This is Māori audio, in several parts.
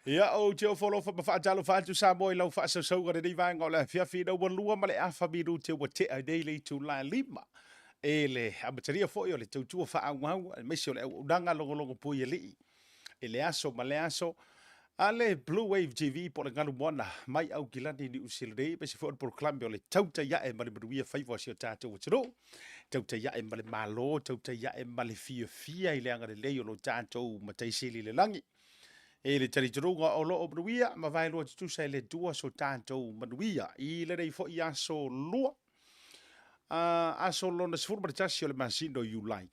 Ia o te o folo fa fa talo fa tu Samoa lau fa so so ga dei vanga o le fia fi do lua ma le a fa biru te o te a daily to la lima. Ele a bateria fo yo le tu tu fa au me se le danga longo pu ye li. Ele aso ma le aso ale Bluwave TV po le ngalu mona mai au kilani ni usilre pe se fo proclam le Tautai A'e ma le bruia fa vo se tata o tro. Tautai A'e ma le malo, Tautai A'e ma le fia ile anga le yo lo tato ma tai sili le langi. E le taritarunga o loo manuia, ma vai loa tutu sai le dua so tātou manuia. I le rei fo i aso lua. Aso lona sifuru maritasi o le masino Julai.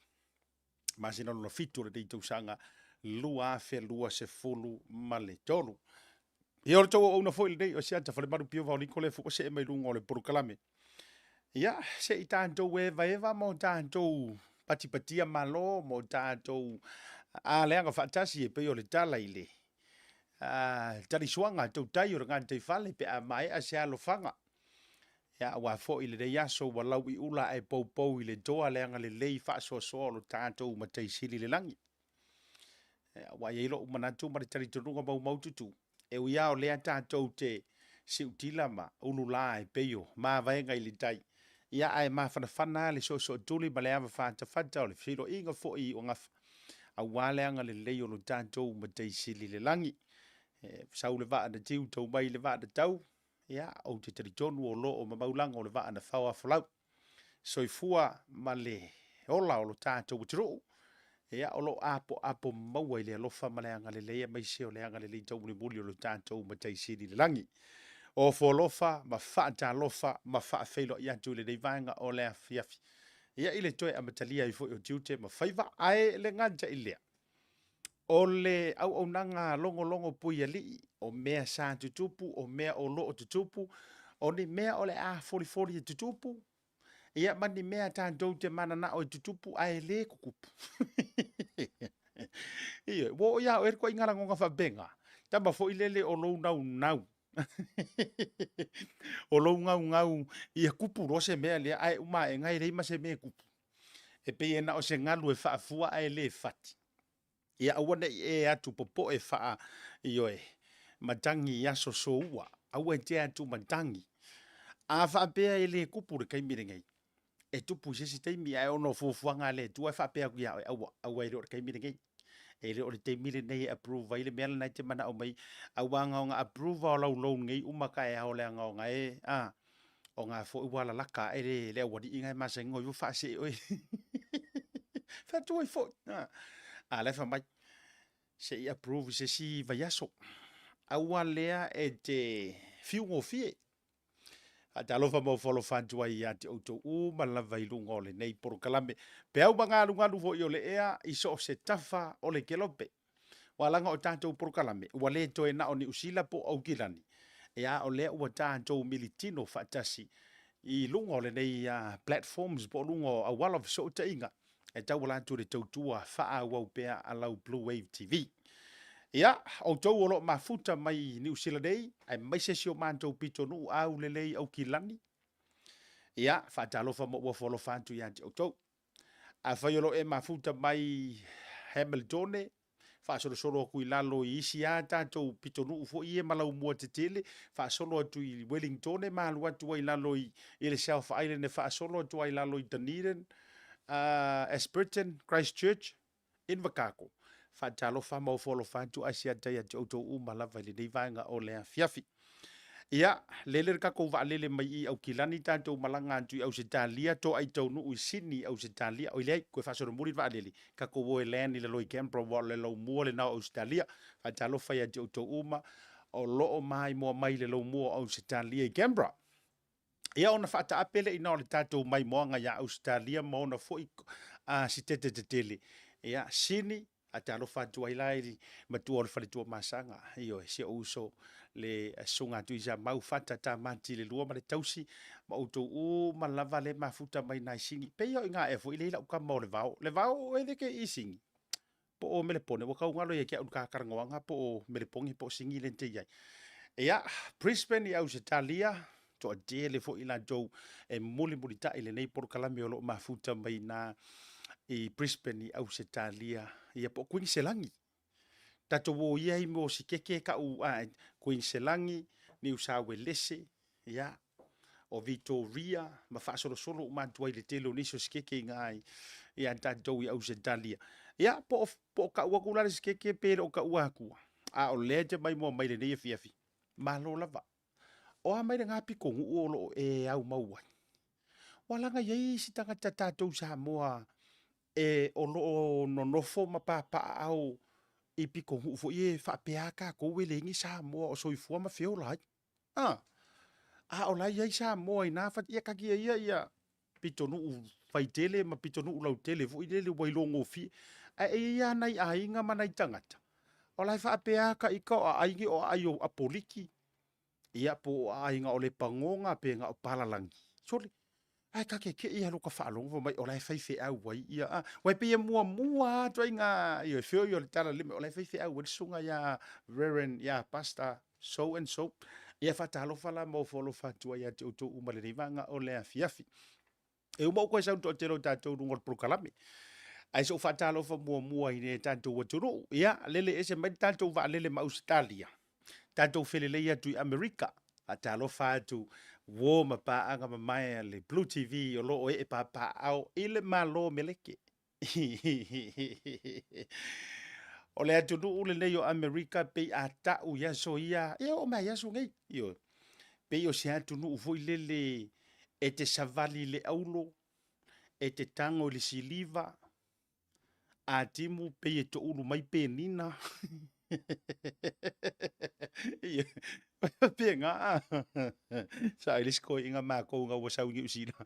Masino lona fitu le dei tausanga lua afe lua se fulu ma le tolu. I ora tau o una fo i le dei o se anta fale maru pio vau liko le fo se e mai lunga o le porukalame. Ia, se i tātou eva mo tātou patipatia malo mo tātou a leanga fatasi e pe o le tala i le. Tari suanga tautai o ngā te whale pe a mai a se alofanga. Ia wa fo i le rei aso wa lau i ula e pou i le doa leanga le lei wha so lo tātou ma tei sili le langi. Wa ilo umanatu ma le tari turunga mau tutu. E uia o lea tātou te si utila ma ulu la e peyo ma vaenga i le tai. Ia ai ma whanawhana le so tuli ma le awa whanta o le whiro inga fo i o ngafa. A waleanga le lei o lo tātou ma tei sili le langi. Sau le vaa na tiu tau mai le vaa na tau. Ia, au te taritonu o lo o mamaulanga o le vaa na whaua whalau. Soifua ma le ola o lo tātou utiro. Ia, o lo apo maua i le alofa ma le anga le leia mai se o le anga le lei tau muli o lo tātou ma tei siri le langi. O fo lofa, ma wha ta lofa, ma wha whailo i atu le neivanga o lea fiafi. Ia, ile toe amatalia i fo i o tiute ma whaiva ae le nganja i lea. O le au nanga longo pui ali, o mea sa tutupu, o mea o loo tutupu, o ni mea o le a foli tutupu, ia mani mea tātou te mana na o tutupu ai le kukupu. Ia, wo ia o erko ingara ngonga whabenga, tama fo ilele o lou nau. O lou ngau, ia kupu rose mea lea ai uma e ngai reima se mea kupu. E pe ena o se ngalu e whaafua ai le fati. Ia awana e atu popo e faa ioe matangi i aso soua. Awa te atu matangi. A faa pea e le kupure kai mirengai. E tupu sesi teimi ai ono fufuanga le. Tua faa pea kuia awa e reo kai mirengai. E reo le te mire nei approve. Ile mea nai te mana o mai. Awa ngaonga approve o lau lau ngai umaka e hao lea ngaonga e. O ngā fo iwala laka e le awadi ingai masa ngoi u faa se oi. Faa tuai fo. A lefa mai se i approve se si vaiaso. Awa lea e te fiungo fie. A te alofa mau wholo whantua i a te auto ma lava i lunga o le nei porukalame. Pe au mga lungalu fo i o le ea i so se tafa o le kelope. Wa langa o tātou porukalame. Wa le toe na o ni usila po au kilani. E a o lea ua tātou militino whaatasi i lunga o le nei platforms po lunga o awala of so te inga. E tau wala tu le tautua wha wau pea a lau Bluwave TV. Ia, o tau o lo mafuta mai New Zealand ei, ai mai se sio mātou pito nu au lelei au kilani. Ia, whaatalofa mo ua wholo whantu i anti o tau. A whaiolo e mafuta mai Hamiltone, whaasolo kui lalo i isi a tātou pito nu ufo i e malau mua te tele, whaasolo atu i Wellingtone, malu atu ai lalo i le South Island, whaasolo atu ai lalo i Dunedin, Espiriton, Christchurch, Invercargill. Whaatalo wha mau wholo whantu asia tai ati auto umalawa le nei vaenga o lea fiafi. Ia, lele kako wa lele mai i au kilani tātou malanga antu i au se tālia to ai tau nuu i Sydney au se tālia. O ilei, koe whasoro muri wa lele. Kako wo e lēni le loi Canberra wa le lau mua le nao au se tālia. Whaatalo whai ati auto uma o loo mai mua mai le lau mua au se tālia i Canberra. Ia ona whaata apele ina o le tātou mai moanga ia au se tālia ma ona fwoi si tete te tele. Ia, Sydney, a te alofa atu ai lai matua o le whaletua masanga. Io e se uso le sunga tu isa mau fata ta mati le lua ma le tausi ma uto o ma lava le mafuta mai nai singi. Pe io inga e fo i leila uka mau le vau. Le vau e deke i singi. Po o mele pone. Waka ungalo ia kia unka karangoanga po o mele pongi po singi le te iai. Ia, Brisbane i au se talia. To a dele fo i la jou e muli ta i le nei porukalame o lo mafuta mai na i Brisbane i au se talia. Ia po kuingi se langi. tatou o ia i mo sikeke ka u Queenselangi, New South Wales, ia o Victoria, ma whaasolo-solo matua i le telo niso sikeke ngai, ia tatou i Australia. Ia, po ka ua kulare sikeke pere o ka ua akua. A o lea te mai mua mai le nei fiafi. Malo lava. O a mai le ngā piko ngu o lo e au maua. Walanga iei si tangata tatou Samoa o lo nonofo ma papa au i piko ngu fo i e whapeaka ko we le ngi Samoa o soifua ma feo lai. O lai iei Samoa i nā what ia kaki ia pitonu u faitele ma pitonu u lautele fo i le wailongo fi. Ia nei a inga manai tangata. O lai whapeaka i ka o aingi o ai o apoliki. Ia po a inga o le pangonga pe nga o palalangi. Sole. Ai kake ke ia lo ka whaalongo mai o lai whaife au wai ia. Wai pe ia mua tua inga i o feo i o le tala lime o lai whaife au wai sunga ia Reverend ia Pastor so and so. Ia whatalo whala mo folo whatua ia te uto umale nei vanga o lea fiafi. E umau koe sau to te ro tātou rungor prokalame. Ai so whatalo wha mua i ne tātou waturo. Ia lele ese mai tātou wa lele ma Australia. Tātou wheleleia tui Amerika. A talo whātu wō ma pāanga ma mai le Blue TV o lo o e pāpā au ile ma lo meleke. O le atu nu ule nei o Amerika pe a tau ia so ia. Ia o mai ia so ngei. Io. Pe o se atu nu ufo lele e te savali le aulo. E te tango le siliva. A timu pe e to ulu mai pe nina. Ia. Pe nga. Sa ilis ko inga mako nga wasau ngi usina.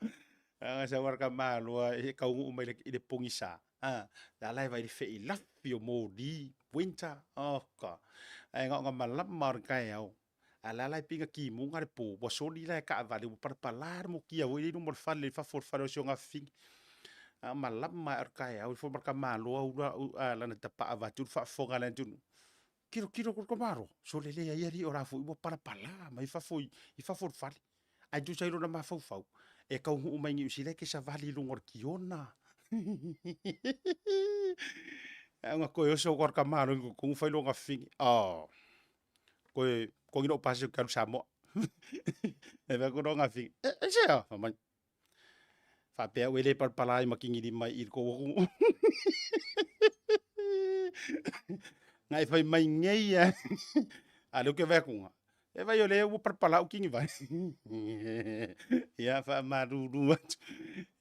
Nga sa warka malua e kaungu umai i le pongisa. Da lai vai fe i lafi o mōdi. Winter. Ka. Nga malap markai au. Ala lai pinga ki munga le po. Wasoni lai ka avale. Parpalar mo kia. Wili numor fale. Fa fale o sionga fingi. Malap mai arkai au. Fo marka malua. Lana tapa avatu. Fa fonga lan tunu. Kiro ko maro so le ia ri ora fu para pala mai fa foi I fa for fali ai tu sai ro na ma fau e ka u mai ngi usile ke sa vali lungor kiona nga ko yo so kor ka maro ko fai longa fingi ko ngino pase ka Samoa e va ko longa fingi se mai fa pe wele par pala ma kingi di mai ir ko ngai fai mai ngei lo ke vai kunga e vai ole o parpala o kingi vai ia fa maruru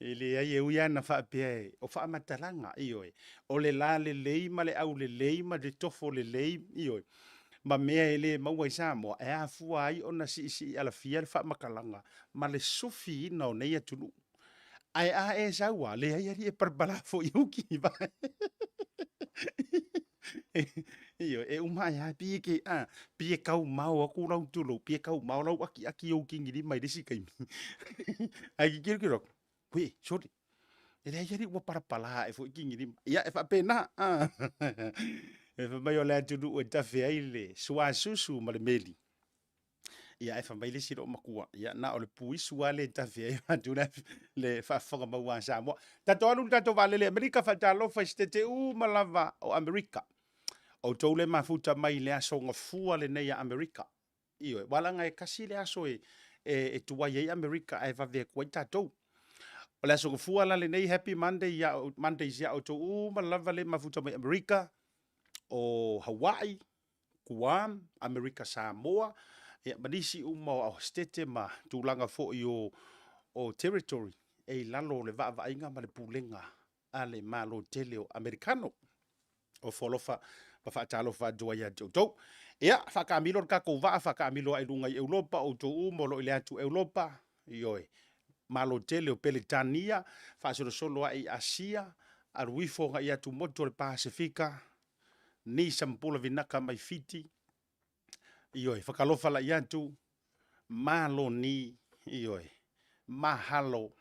ele ai eu ia na fa pe o fa matalanga io o le la le lei ma le au le lei ma de tofo le lei io ma mea ele mau ai Samoa e a fu ai ona si ala fia fa makalanga ma le sofi no nei atunu ai a e sawa le ai e parpala fo yuki vai Io e umai ha pi ke pi kau mau aku lau tulo pi kau mau lau aki o kingi di mai desi kai ai kiro ui sorry ele ai ri wa para pala e fo kingi di ia e fa pena e fa mai o le tu o ta fe ai le sua susu ma le meli ia e fa mai le siro makua ia na o le pui sua le ta fe ai tu le fa fa ma wa sa mo ta to vale le Amerika fa ta lo fa stete u malava o Amerika o tole mafuta mai le aso nga fua le nei Amerika. Io, walanga e kasi le aso e tua ye Amerika e va ve kwai tatou. O le aso nga fua la le nei Happy Monday ya Mondays ya o to malava le mafuta mai Amerika o Hawaii, Guam, Amerika Samoa, e manisi o stete ma tulanga fo o territory e lalo le va inga ma le pulenga ale malo tele o Americano o folofa fa talo fa doia to ia fa camilo ka ko va fa camilo ai lunga Europa o to molo ile atu Europa ioi malo tele o Peletania fa solo ai Asia al wifo ga ia tu moto le Pasifika ni sampula vinaka mai fiti ioi fa kalofa la ia tu malo ni ioi mahalo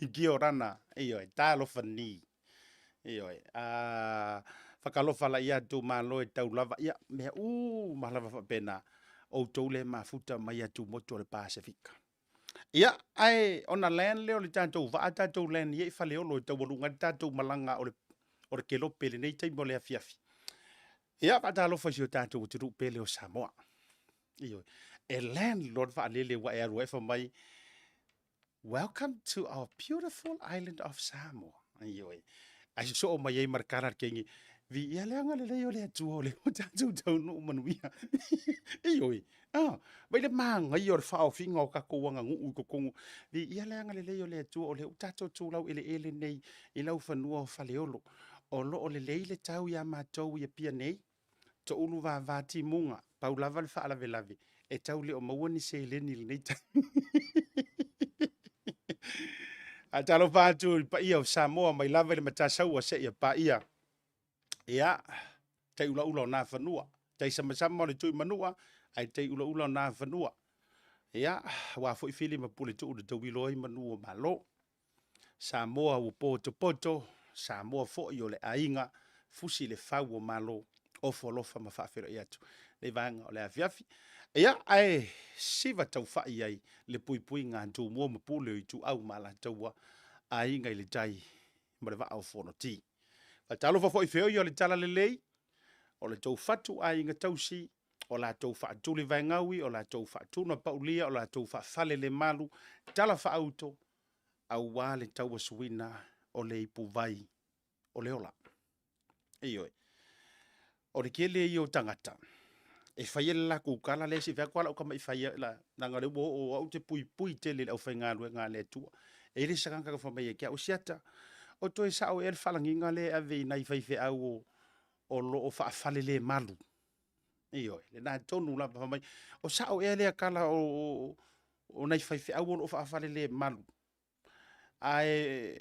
igiorana ioi talo fani Ioi, whakalofa la ia tu malo e tau lava, ia mea malava whapena o toule mafuta mai atu moto le Pasifika. Ia, ai, ona land leo le tātou, vaa tātou land, ie wha leo lo e tau walunga tātou malanga o le ke lo pele nei tai mo le afiafi ia pa talo fa sio tatou te ru pele o Samoa io e landlord fa lele wa e aru e fa mai welcome to our beautiful island of Samoa io ai so o mai e markara kengi vi ia le anga le o le atu o le o tatou tau no manuia io vai le manga i or fa o finga o ka ko wanga ngu ko kongu vi ia le anga le o le atu o le o tatou tu lau ele nei i lau fanua o faleolo o lo o le leile tau ia matou ia pia nei to ulu va ti munga pau lava le fa la velave e tau le o mawani se le ni nei a talo pa tu pa ia o Samoa mai lava le matasau o se ia pa ia ia te ula na fanua te sama le tu manua ai te ula na fanua ia wa foi fili ma pule tu de wilo i manua malo Samoa o poto Samoa fo yo le ainga fusi le fau o malo o folofa ma fa fero ia tu le vanga o le afiafi ia ai siva tau fa ai le pui nga tu mo ma pule i tu au mala taua ainga le tai ma le va au fono ti a talo fa foi feo yo le tala le lei o le tau fatu ainga tausi o la tau fa tu le vaingawi o la tau fa tu na paulia o la tau fa fale le malu tala fa auto au wale tau suina o le ipu vai o le ola iyo o le kele iyo tangata e fai la ku kala le si fa kwala o kama i fai la nanga le bo o te pui tele au fa nga le tu e le sanga ka fa mai ke o siata o to e sa o e falanginga le ave nai fai fe au o lo o fa fale le malu iyo le na tonu la fa mai o sa o e le kala o nai fai fe au o fa fale le malu ai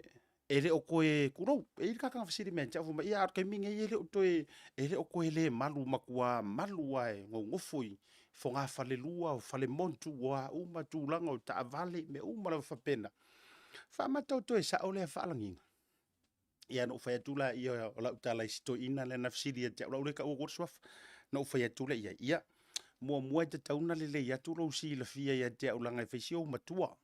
ele o koe kuro e ka ka fasiri men cha fuma ia ka minga ele o to ele o koe le malu makua malu ai ngo foi fo nga fale lua o fale montu wa uma tu langa o ta vale me uma la fa pena fa mata to e sa o le fa langinga ia no fa tu la ia o la tala sto ina le na fasiri te o le ka o swaf no fa tu la ia mo te tauna le ia tu lo si la fia ia te o langa fesio matua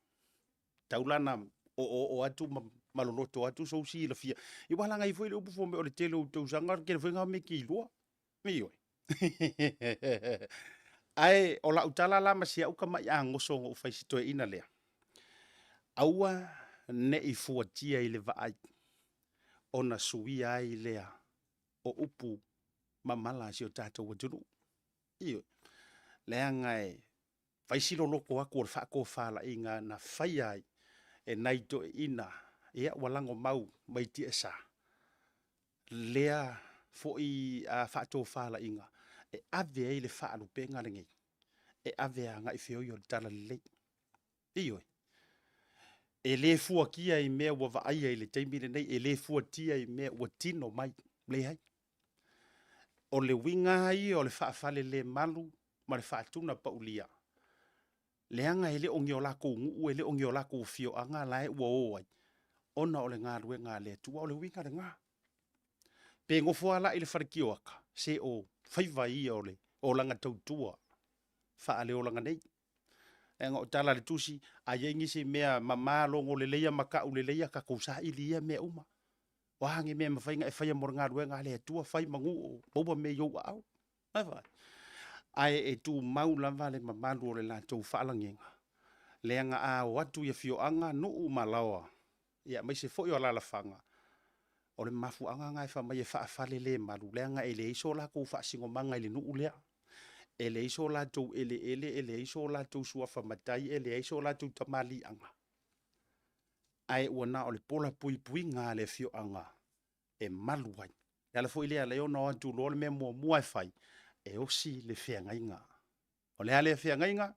taulana o atu maloloto atu so si la fia i wala ngai foi le upu fo me o le tele o tau sanga ke foi nga me ki lo me yo ai o la utala la ma sia o ka mai ango so o fai sito ina le aua ne i fuatia i le vai ona sui ai le o upu mamala si o tatou o tunu iyo le ngai fai silo loko ako o fa ko fala inga na fai ai e naito ina ia walango mau mai ti esa lea fo i a fato fala inga e ave ai le fa alu penga ngi e ave nga i feo yo tala le iyo e le fu kia i me wa ai ai le taimi le nei e le fu tia i me wa tino mai le hai o le winga ai o le fa fale le malu ma le fa tuna paulia leanga ele ongiola ko ngu ele ongiola ko fio anga lai wo ai ona ole nga rue nga le tu ole winga nga pe ngo fo ala ile farkioaka se o fai vai ole o langa tau tua fa ale o langa nei enga o tala le tusi a yengi se mea mama lo ngo le leia maka u le leia ka ko sa ilia me uma wa hangi me ma fai nga e fai mo nga rue nga le tua fai mangu boba me yo au vai ai e tu mau lava le mamalu o le latou faalangiga leanga a o atu ia fioaga nuu malaoa ia mai se foʻi o alalafaga o le mafuaga ga e faamai e faafale lē malu leaga e leai so lakou faasigomaga i le nuu lea e leai so latou eleele e leai so latou suafa matai e leai so latou tamaliaga ae ua na o le pola puipuiga a le fioaga e malu ai e ala foʻi lea leona o atu loa le mea muamua e fai e osi le feagaiga o le ale feagaiga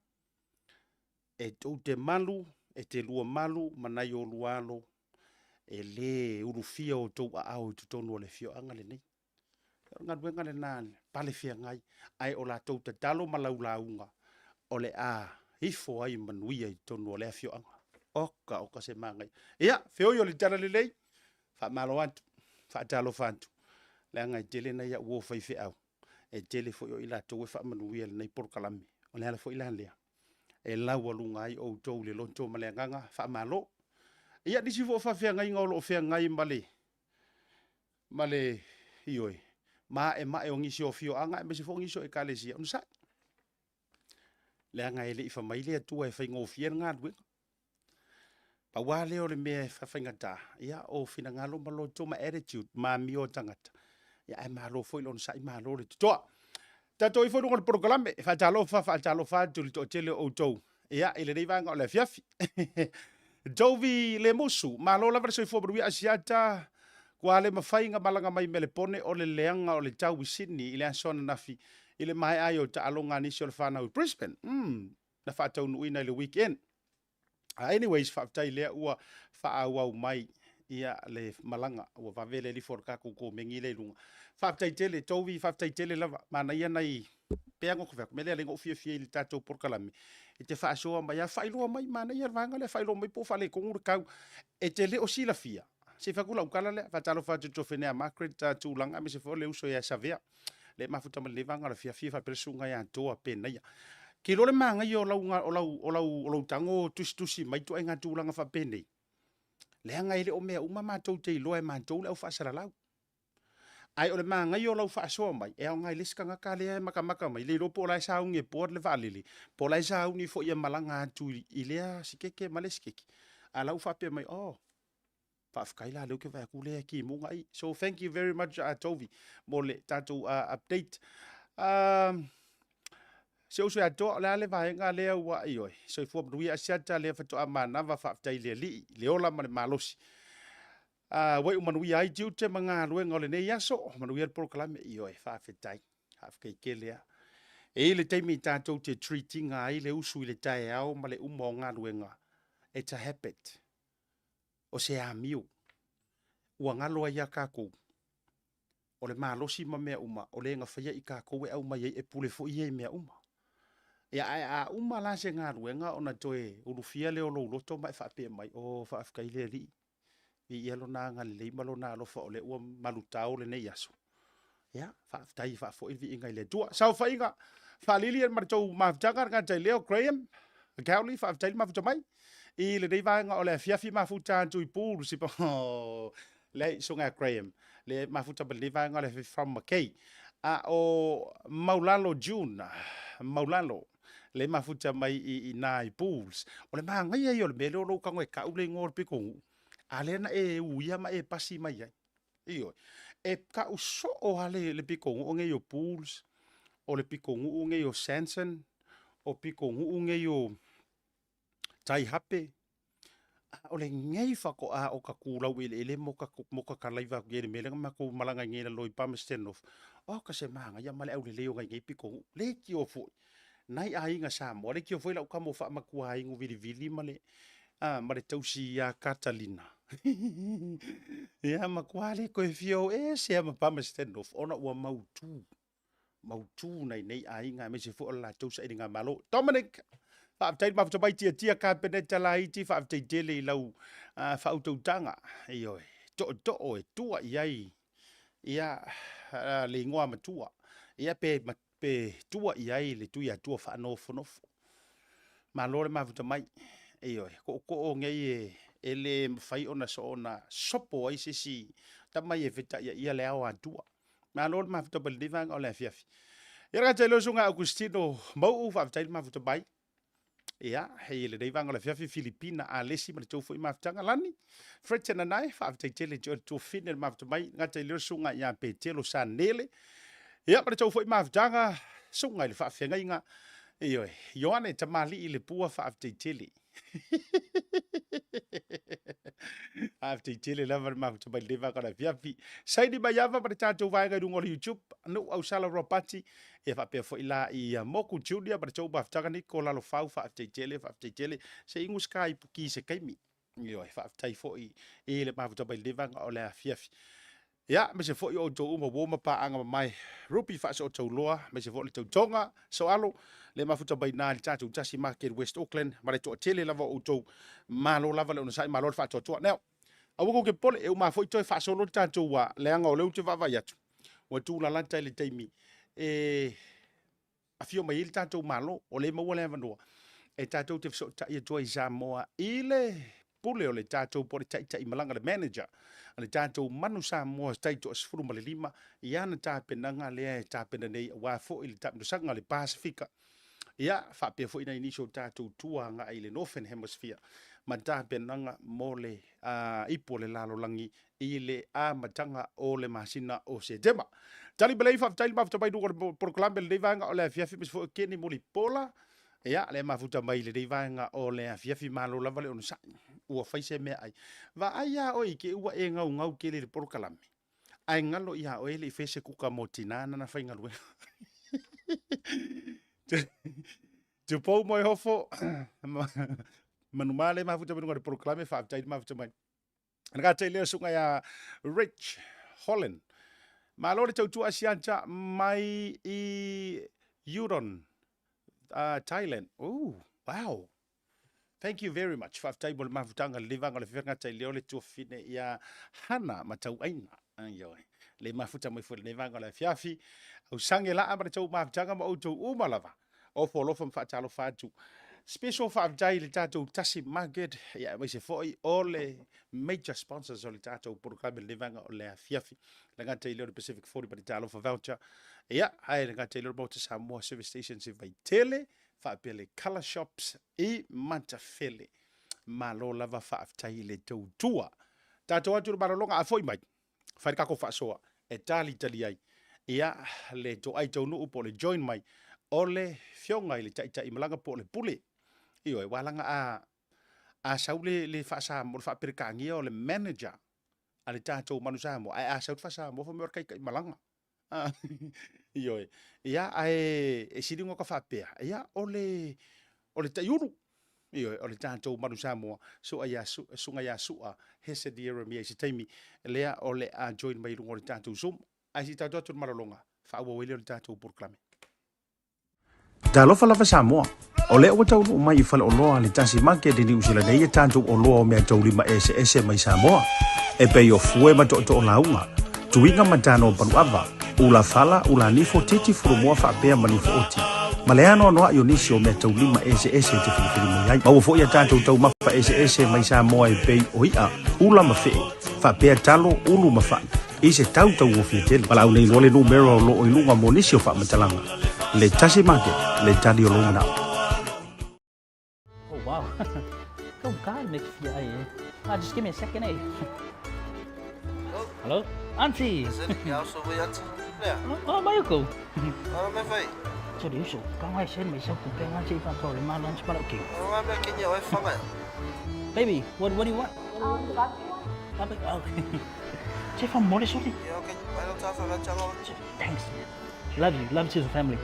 e tou te malu e te lua malu manai o lualo e lē ulufia o tou aao i totonu o le fioaga lenei galuega lenā pale feagai ae o latou tatalo ma laulauga o le a ifo ai manuia i totonu o le a fioaga oka se magai ia feoi o le tala lelei faamalo atu faatalofa atu leaga e tele na ia ua fai feʻau e tele foi o i latou e faamanuia lenei polokalame o le ala foi la lea e lau aluga ai outou le loto ma le agaga faamalo ia nisi foʻo faafeagaiga o loo feagai ma le Male ioi. Ma e o ngisi o fio anga me se fo ngisi o e kalesia. Onu sa. Le anga ele i famai le atua e whai ngofia ngā duenga. Pa wale o le mea e whawhaingata. Ia o fina ngalo malo toma attitude. Ma mi o tangata. Ia e malo foi lona sa i malo le tutoa. Tato i fonu ngol programme. Whaatalo wha tuli to tele o tau. Ia ele nei vanga o le fiafi. Jovi le musu. Malo la verso i fobru asiata. Kua le mawhainga malanga mai me le pone o le leanga o le tau i Sydney. I le ansona nafi. I le mai ai o ta alonga nisi o le whanau i Brisbane. Na whaatau nuina i le weekend. Anyways, whaatai lea ua whaau mai ia le malanga. Ua wawele li forkaku ko mengi le lunga. Whaatai tele, tauvi whaatai tele lava. Mana ia nei peango kawek. Mele le ngofia fia i le tātou porkalami. E te whaasoa mai, a whailua mai, mana ia vanga le whailua mai po whale kongur kau. E te le o sila fia. Se whakula ukala le, whatalo whatu tofenea Market tūlanga, me se fo le uso ia savea. Le mafuta ma le vanga le fia fia whaperesunga ia toa pena ia. Ke lore manga i o lau tango tusi mai tu ainga tūlanga whapene. Le anga ele o mea uma mātou te iloa e mātou le au whaasara lau. Ai o le manga i o lau whaasoa mai, e au ngai leska ngaka lea e makamaka mai. Le ropo lai saungi e poa le whalili. Po lai saungi fo ia malanga atu i lea sikeke ma le sikeke. A lau whape mai, whaafkaila leo ke whaaku lea ki munga i. So thank you very much Tovi. Mo le tātou update. Se uso ya toa le ale vaenga lea ua i oi. So i fua mrui asiata lea whatoa manawa whaaftai lea li. Leola ma le malosi. Wai umanui ai tiu te mga luenga o le nei aso. Manui al proklame i oi. Whaafetai. Whaafkai ke lea. E le teimi tātou te treatinga ai le usu i le tae au ma le umo ngā luenga. It's a habit. O se amiu. Ua ngaloa ia kākou. O le malosi ma mea uma. O le nga whaia i kākou e au mai e pule fo i e mea uma. Ia a uma la se ngā ruenga o na toe urufia leo lo loto mai whape mai o whaafkai le li. I ialo nā ngā lei malo nā lofa o le ua malutau le nei aso. Ia, whaaftai whaafo ilvi ingai le tua. Sau whainga, whaalili en maritou maafutanga ngā tai leo Graham. Gauli whaaftai mafuta mai. I le nei vanga o le fiafi mafuta antu i pūru sipa. Le so ngā Graham. Le mafuta ba le vanga le from Makei. O Maulalo June. Maulalo. Le mafuta mai i nā i pools. O le maa ngai ai o le mele o lo kango e kau le ngor pikongu. A le na e uia ma e pasi mai ai. Iyo. E ka uso o hale le pikongu o ngai o pools. O le pikongu o ngai o Sanson. O pikongu o ngai o tai hape. O le ngai whako a o ka kūrau ele moka ka laiva gere mele mako malanga ngera loi pama standoff. O ka se maa ngai male au le leo ngai pikongu. Le ki o fui. Nai a inga Samoa, le kia foi lau kamo wha makua ingo vili male, male tausi a Catalina. Ia makua le koe fio, se ama pama standoff, ona ua mautu nei a inga, me se fo la tausa e ngā malo. Dominic, whaaftai mafutamai tia ka peneta la iti, whaaftai tele I lau whautautanga. Ioi, to e tua iai, ia le ngoa matua, ia pe tua iai le tuia tua whanofo. Ma lore mafuta mai. Eoi, ko o ngai e le mwhai ona so ona sopo ai sisi. Tamai e veta ia le awa tua. Ma lore mafuta mai le vanga o le fiafi. Ia rata ilo sunga Agustino mau u whaaftai mafuta mai. Ia, hei le vanga o le fiafi Filipina a lesi ma le tau fwoi mafutanga lani. Fred na nai, whaaftai tele jo tu fine mafuta mai. Ngata ilo sunga ia pe telo sa nele. Ia, ma le tau fwoi mafutanga. Sunga ili whaafenga inga. Ioi, Ioane tamali ili pua whaaftai tele. Whaaftai tele lava mafuta mai le vanga o le fiafi. Saidi mai ava ma le tātou vaenga rungo le YouTube. Anu au sala ropati. E whapea fo ila I Moku Junior. Ma le tau maftanga ni ko lalo whau whaaftai tele. Se ingus ka I puki se kaimi. Ioi, whaaftai fo I le mafuta mai le vanga o le fiafi. Ia, me se fo I o tau uma woma pa anga mai. Rupi whaasa o tau loa. Me se fo I tau tonga. So alo. Le mafuta bai nā li tātou Tasi Market West Auckland. Ma le toa tele lava o tau malo lava le unasai malo le whaatoa toa. Neo, awako ke pole e uma fo I toi whaasolo le tātou wa leanga o leu te wawa yatu. Wa tū la lantai le teimi. A fio mai le tātou malo o le maua le avanua. E tātou te fso ta I toa I Samoa. I le pule o le tātou po le tai malanga le manager. Le tātou Manu Samoa taito asfuru ma le 5 ia na tāpenanga lea e tāpena nei wa fo i le tapendosanga le Pasifika. Ia whapea fo ina inisio tātou tuanga i le Northern Hemisphere. Ma tāpenanga mo le ipo le lalolangi i le matanga o le masina o se tema. Tali belei whaptaili mawhtapai nuka le proklame le neivanga o le afiafi mis fo keni mo li pola. Ia le mafuta mai le neivanga o le afiafi malo lava le onusa. Ua whaise mea ai. Va aia oi ke ua e ngau ke le proklame. Ai ngalo ia o ele i fese kuka mo tinana na whai ngalue. Te pou mo e hofo manumale mafuta mai nuka le proklame whaptaili mafuta mai. Naka te lea sunga ya Rich Holland. Malo le tautua asianta mai i Euron, Thailand. Oh, wow. Thank you very much. Whaftai mo le mafutanga le vanga le whiwhanga tai leo le tuafine ia hana matau aina. Le mafuta mai fwere le vanga le fiafi. Au sange la amara tau mafutanga ma outou umalava. O folofa mfatalo fatu. Special whaftai le tātou Tasi Market. Ia mai se foi o le major sponsors o le tātou programe le vanga o le fiafi. Le ngata i leo le Pacific 40 pa le tālo for voucher. Ia, hai le ngata i leo Maota Samoa service stations i vai tele. Whaapea le ColourShops i Matafele. Malo lava whaaftai le tautua. Tātou atu le maralonga a foi mai. Whairikako whaasoa. E tali ai. Ia, le to ai tau nuu po le join mai. O le fionga i le tai malanga po le pule. Io e walanga a saule le whaasa mo le whaaperekangia o le manager. A le tātou Manu Samoa. A saule whaasa mo fa meor kai malanga. Io e. Ia e siringo ka whaapea. Ia o le taiuru. Io e o le tātou Manu Samoa. So a sunga ia sua. Hesed Ieremia si taimi. Lea o le a join mai rungo le tātou Zoom. Ai si tātou atu maralonga. Whaaua wele o le tātou proklame. Talofa lava Samoa. O le o tau no mai fal o loa le Tasi Market ni usila nei e tanto o loa me tau 5 SS mai Samoa. E pe o fue ma to launga. Tuinga matano panuava. Ula fala ula nifo titi furumua fa pe manifo oti. Maleano no yo nisio me tau 5 SS te filifili mai. Ma fo ia tanto tau ma fa SS mai Samoa e pe oia. Ula ma fe. Fa pe talo ulu ma fa. Ise tau o fietele. Pala au nei lole numero lo o ilunga monisio fa matalanga. Le Tasi Market, le tali o longa nao. Oh wow, come God, Nick. Just give me a second, eh? Hello, Auntie. Oh, Mayuko. Cho điều số, con ai xem mày sao cũng quen Auntie phạm thôi mà lunch bắt đầu kiểu. Baby, what do you want? Barbecue. Oh, chị from more sorry. Thanks. Love you to the family.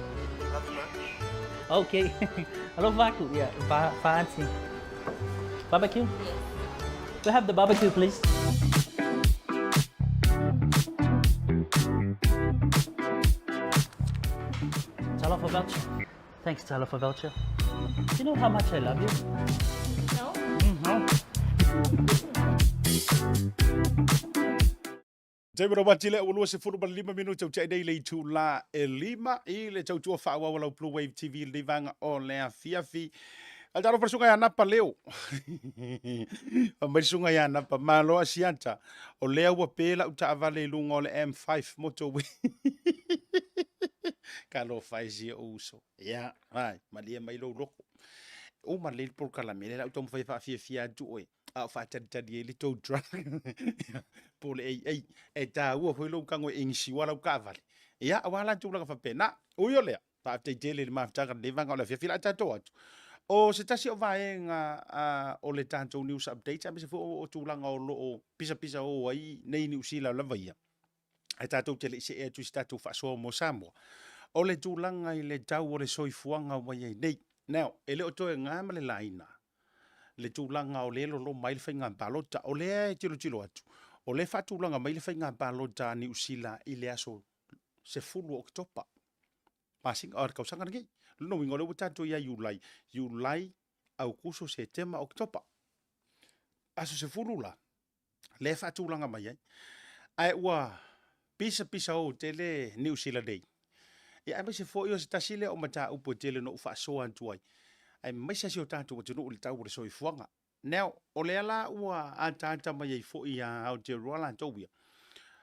Okay. Hello, Vaku. Yeah, Auntie. Barbecue? Yes. We have the barbecue, please. $1 for voucher. Thanks, $1 for voucher. Do you know how much I love you? No. No. Te mero matile o lua se furu ma 5 minuto te nei le tu la e 5 i le tau tua wha wala Bluwave TV le vanga o lea fiafi. Al taro persunga ya napa leo. Persunga ya napa maloa sianta. O lea ua pela uta avale lunga o le M5 motorway. Kalo faisi o uso. Ya, ai, malia mai lo loko. O ma le por kala mele la utom fa fia tu oi. A fa tadi le to drug. Pole e ta ua foi lo kango ingsi wala ka vale. Ya wala tu la fa pena. O yo le. Pa te tele le mafta le vanga la fia ta to atu. O se tasi o vaenga o le tanto news updates. Abe se fo o tūlanga o lo pisa o ai nei ni usila la vaia. Ai tātou te le se e tu tātou whaasoa mo Samoa. O le tūlanga i le tau o le soifuanga wai ai nei. Now, e le o toe ngāma le laina. Le tūlanga o le lo mai le whainga balota. O le e tilo atu. O le whatūlanga mai le whainga balota ni usila i le aso se fulu oktopa. Pasing ar kausanga ngi. No wingo le tātou ia Julai au kuso September oktopa. Aso se fulu la. Le whatūlanga mai ai. Ai ua pisa o tele New Zealand Day. Ia mai se fo yo se tasile o mata upo tele no fa so antuai. Ai mai se o tatu o tunu le tau le soifuanga. Now, o le ala ua ata mai ei fo i a Aotearoa la tau ia.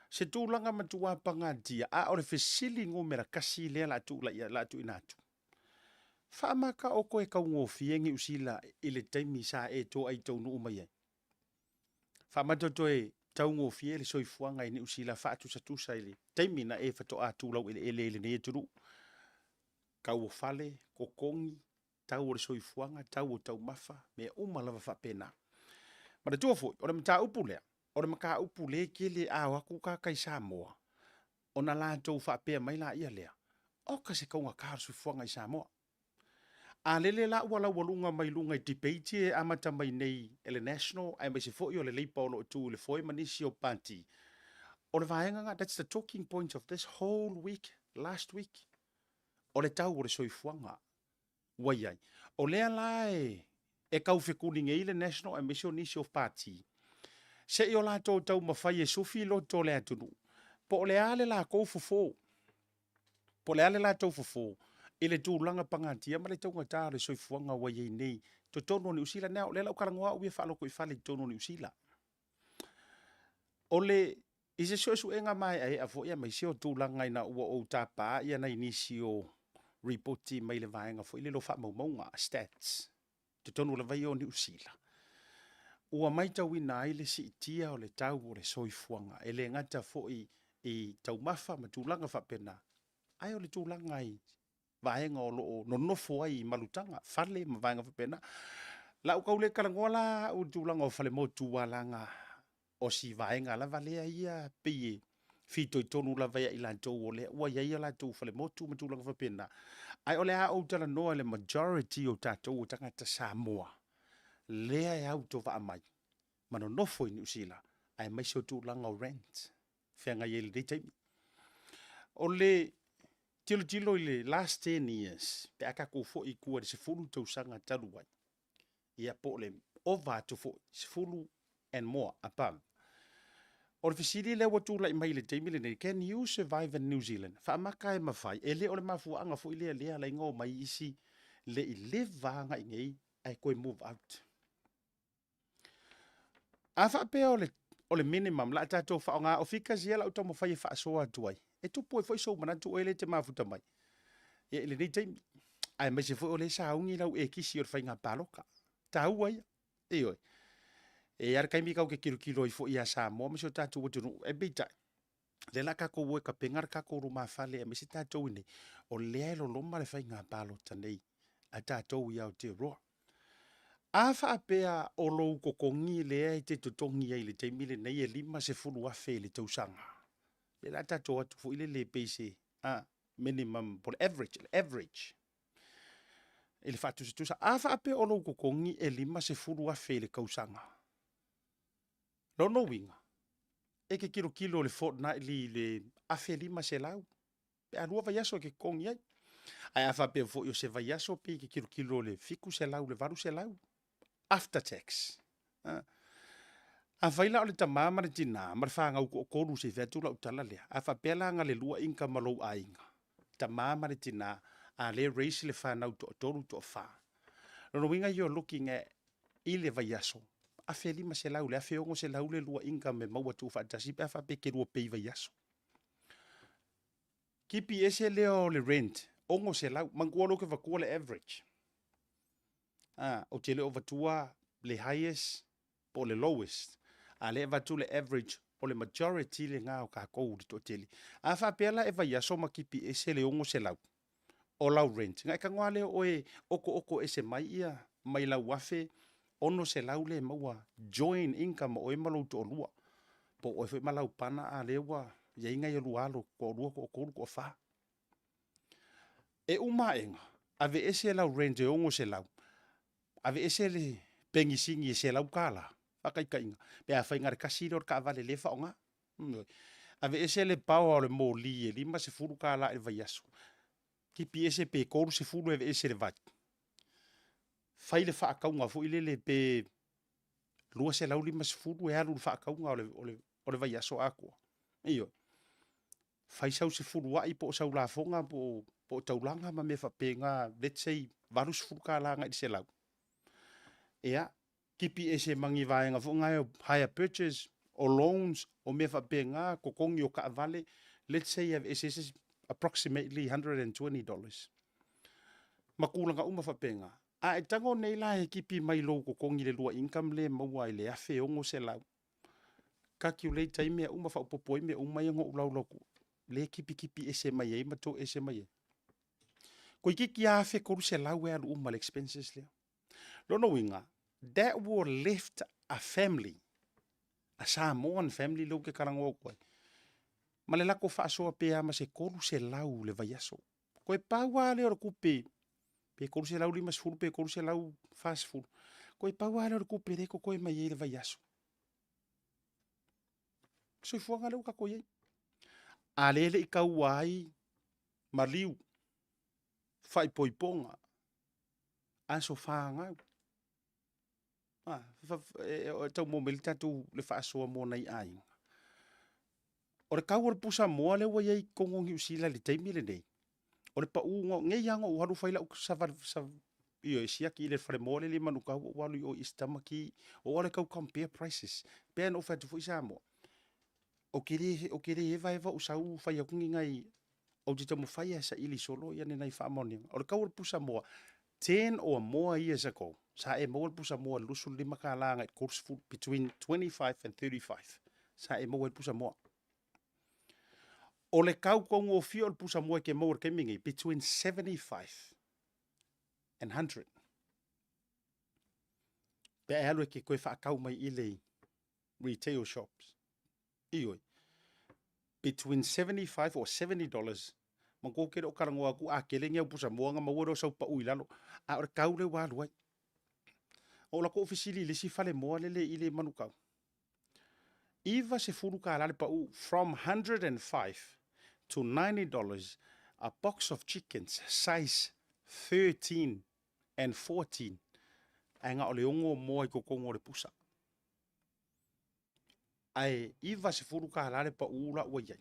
Se tūlanga matua panga dia, a o le fesili ngō mera kasi lea la tu la ia la tu inatu. Whaamaka o koe kau ngō fiengi usila i le taimi sa e tō ai tau nuu mai ai. Whaamatoto e tau ngō fie le soifuanga i ni usila whaatusa tusa ili. Taimi na e whato a tūlau ele ne e turu. Kau o fale, kokongi, tau o le soifuanga, tau o tau mafa, me umalawa whapena. Ma le tuafo, o le mta upu lea. O le maka upu le ke le awaku ka kai Samoa. O na la tau whapea mai la ia lea. O ka se kaunga kāra soifuanga i Samoa. A lele la wala walunga mai lunga i tipeiti e amata mai nei ele national, ai mai se foi o le leipa o lo tu le foi manisi o panti. O le vaenga, that's the talking point of this whole week, last week. O le tau o le soifuanga. Waiai. O lea la e kau whekuninga i le national, ai mai se o nisi o party. Se i o la tau mawhai e sufi lo to le atunu. Po o le ale la kou fufo. Po le ale la tau fufo. I le tūlanga pangatia, ma le taunga tā le soifuanga wa iei nei. To tono ni usila nea, o le lau karangoa ue whaaloko i whale tono ni usila. O le, i se soesu enga mai ai, a fo ia mai se o tūlanga ina ua o tā pā, ia na inisi o reporti mai le vaenga fo, i le lo wha maunga, stats. To tono le vai o ni usila. Ua mai tau ina ai le si itia o le tau o le soifuanga. E le ngata fo i tau mafa ma tūlanga whapena. Ai o le tūlanga i vaenga o loo no nofo ai malutanga fale ma vaenga whapena. La u kaule karangoa la u tūlanga o fale mo tūwalanga o si vaenga la valea ia peye fito i tonu la vaya ilan tau o lea ua iaia la tau fale mo tū ma tūlanga whapena. Ai o lea au tala noa le majority o tātou o tangata Samoa. Lea e au tō vaa mai. Mano nofo i New Zealand. Ai mai se o tūlanga o rent. Whianga i ele dei taimi. O le tilo i le last 10 years, pe aka kou fo i kua se fulu tausanga taluai. Ia po le ova to fo, se fulu and more above. O le fisiri le watula i mai le teimi le nei, can you survive in New Zealand? Whaamaka e mawhai, e le o le mafuanga fo i lea la ingo mai isi, le i le vanga i ngei, ai koe move out. A whapea o le minimum, la tatou whaonga o fika zia la utamo whai e whaasoa tuai. E tupu e fwoi sou manatu o ele te mafuta mai. E ele nei taimi. Ai mai se fwoi o le saungi lau e kisi o le whainga paloka. Tau ai. E oi. E ar kaimi kau ke kilo i fwoi a Samoa. Masi o tatou watunu. E beita. Le la kako ue ka pengar kako ruma fale. E masi tatou ine. O lea ilo loma le whainga palota nei. A tatou i au te roa. A whaapea o lou kokongi lea i te tutongi ai le taimi le nei e lima se fulu afe le tausanga. Le la tatou atu fo ile le peise minimum por average. Ele fatu se tusa a whaape o lou kokongi e lima se fulu afe le kausanga. Lono winga. E ke kilo le fortnightly le afe lima se lau. Pe anua vaiaso ke kongi ai. Ai a whaapea fo i o se vaiaso pe ke kilo le fiku se lau, le varu se lau. After tax. A whaila o le tamama le tina, ma le whanga uko o koru se vetu la utala lea. A whapela nga le lua inka malou a inga. Tamama le tina, a le reisi le whanau to o toru to o wha. Lono winga you're looking at i le vaiaso. A whea lima se lau, le a whea ongo se lau le lua inka me maua tu whaatasi, pe a whape ke rua pei vaiaso. Kipi ese leo le rent, ongo se lau, mangua loke wakua le average. O te leo vatua le highest, po le lowest. A le vatu le average o le majority le ngā o ka kou di to teli. A whapela e vai aso makipi e se le ongo se lau. O lau rent. Ngai ka ngoa leo oe oko e se mai ia, mai lau wafe, ono se lau le maua join income o e malau to lua. Po oe fwe malau pana a lewa, ia inga i lualo ko lua ko koru ko wha. E umaenga, ave ese lau rent e ongo se lau. Ave ese le pengisingi e se lau kala. Akai kainga. Pe a whaingare kasiro ka vale le whaonga. Ave ese le pao o le mō li e lima se furu ka la e vai aso. Ki pi ese pe koru se furu eve ese le vai. Whai le whaakaunga fu ile le pe lua se lau lima se furu e alu le whaakaunga o le vai aso akua. Iyo. Whai sau se furu wai po sau la fonga po taulanga ma me whapenga let's say varu se furu ka la ngai se lau. Ea. kipi e se mangi vaenga fu ngai hire purchase or loans o me whapenga ko kongi o ka vale. Let's say you have SS approximately $120. Makulanga uma whapenga. A e tango nei la he kipi mai lo ko kongi le lua income le maua i le afe ongo se lau. Calculate tai mea uma whaupopoi mea uma yango ulau loku. Le kipi e se mai e mato e se mai e. Ko i kiki afe koru se lau e alu uma le expenses lea. Lono winga, that war left a family, a Samoan family lo ke karango koe. Ma le lako whaasoa pea ma se koru se lau le vaiaso. Koe paua le ora kupe, pe koru se lau limas furu, pe koru se lau fast food. Koe paua le ora kupe reko koe mai e le vaiaso. Soi fuanga leo ka koe. A lele i kau ai, ma liu, fai poiponga, aso whaangau. Tau mo meli tatu le whaasoa mo nei ai. O le kau o le pusa moa le wa iei kongongi usila le teimi le nei. O le pa ungo, nge yango u haru whaila u iyo e siaki i le whare moa le li manu kau o walu i o istamaki o wale kau compare prices. Pea no whatu fu isa moa. O kere eva eva usau whai au kungi ngai o tita mo whai asa ili solo ia ne nei whaamoni. O le kau o le pusa moa 10 or more years ago. Sa e moa le pusa moa lusu lima ka langa it course food between 25 and 35. Sa e moa le pusa moa. O le kau kongo o fio le pusa moa ke moa ke mingi between 75 and 100. Pe e alu ke koe whaakau mai i le retail shops. Ioi. Between 75 or $70. Mangko kere o karangoa ku a kelenge au pusa moa nga mawaro sau pa uilalo. A ora kau le walu ai. O la ko ofisili le si fale moa le i le manukau. Iva se furu ka alale pa u from 105 to $90 a box of chickens size 13 and 14. Ainga o le ongo moa I kokongo le pusa. Ai iva se furu ka alale pa u la ua iai.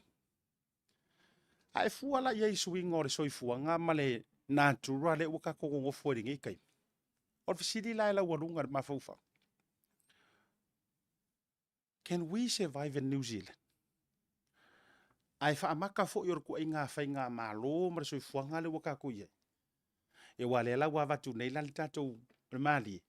Ai fuala iai suinga o le soifuanga ma le natura le uka kokongo fuari ngai kai. O fisili la ela walunga ma faufa. Can we survive in New Zealand? Ai fa amaka fo yor ku inga fa inga malo ma soifuanga le uka ko iai. E wale la wa vatu nei la tatou le mali.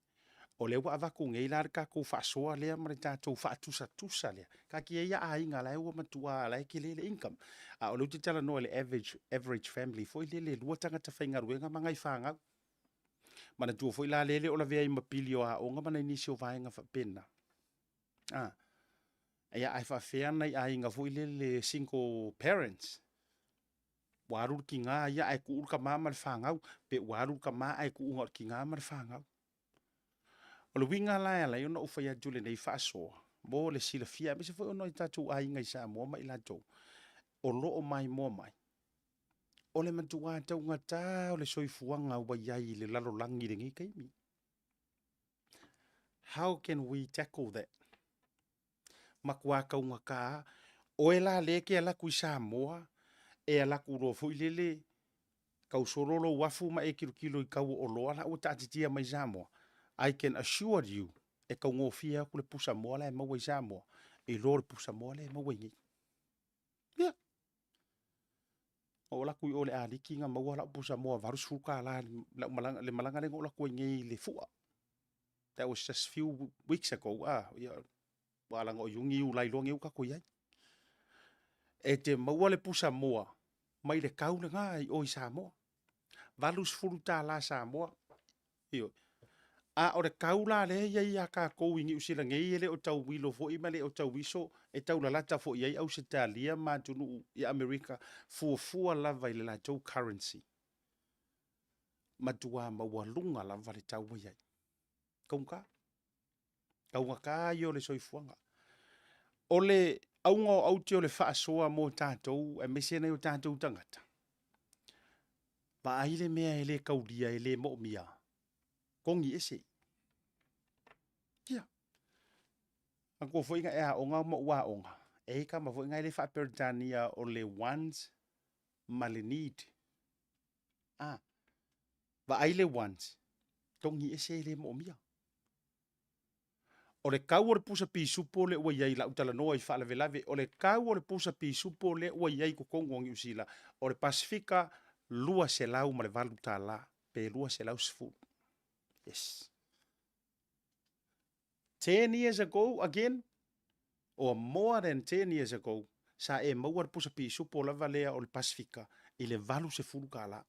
O le wa vaku ngai la ka ko fa soa le ma tatou fa tusa le. Ka ki ia a inga la o matua la ki le income. A o lu tala no le average family fo le lua tanga ta fa inga ruenga mangai fanga. Mana tu foi la lele o la vea I mapili o a onga mana inisio vaenga fa pena. Ia ai fa fea nei ai nga foi le single parents. Warur ki nga ia ai ku ka mama le fangau pe warur ka ma ai ku ngor ki nga ma le fangau. O le winga la la yo no fa ya jule nei fa so. Bo le sila fia me se foi no tatu ai nga sa mo mai la to. O lo o mai mo mai. O le matua tau ngata o le soifuanga wa iai le lalo langi le ngi kaimi. How can we tackle that? Makua kaunga ka o e la leke ala kui Samoa e ala kuro fo ilele kau sorolo wafu ma e kilo I kau o loa la o tatitia mai Samoa. I can assure you e kau ngofia ku le pusa moa la e maua I Samoa e lo le pusa moa la e maua ngi. Yeah. O la kui o le aliki nga maua la pusa moa varus fuka la le malanga le ngola kui ngi le fua. That was just few weeks ago. Yeah. Wala ngo yungi u lai longi u ka kui ai. E te maua le pusa moa mai le kau le ngai o I Samoa. Valus furuta la Samoa. Iyo. A o le kau la le ia ka kou ingi usila ngei ele o tau wilo fo ima le o tau wiso e tau lalata fo iai au se talia ma tunu I Amerika fua lava I le la tau currency. Matua maua lunga lava le tau iai. Kaunga? Kaunga ka yo le soifuanga. O le aunga au te o le whaasoa mo tātou e mesena o tātou tangata. Pa aile mea ele kaudia ele mo mia. Kongi ese. Ia. Ako fo inga ea onga mo ua onga. E ka ma fo inga ele whaperitania o le wants ma le need. Va aile wants. Kongi ese ele mo mia. O le kau o le pusa pisupo le ua iai la utala noa i whaalawelawe. O le kau o le pusa pisupo le ua iai ko kongo ngi usila. O le Pasifika lua se lau ma le valu tā la. Pe lua se lau sifu. Yes. 10 years ago, again, or more than 10 years ago, sa e maua le pusa pisupo lava lea o le Pasifika i le valu se fulu ka la.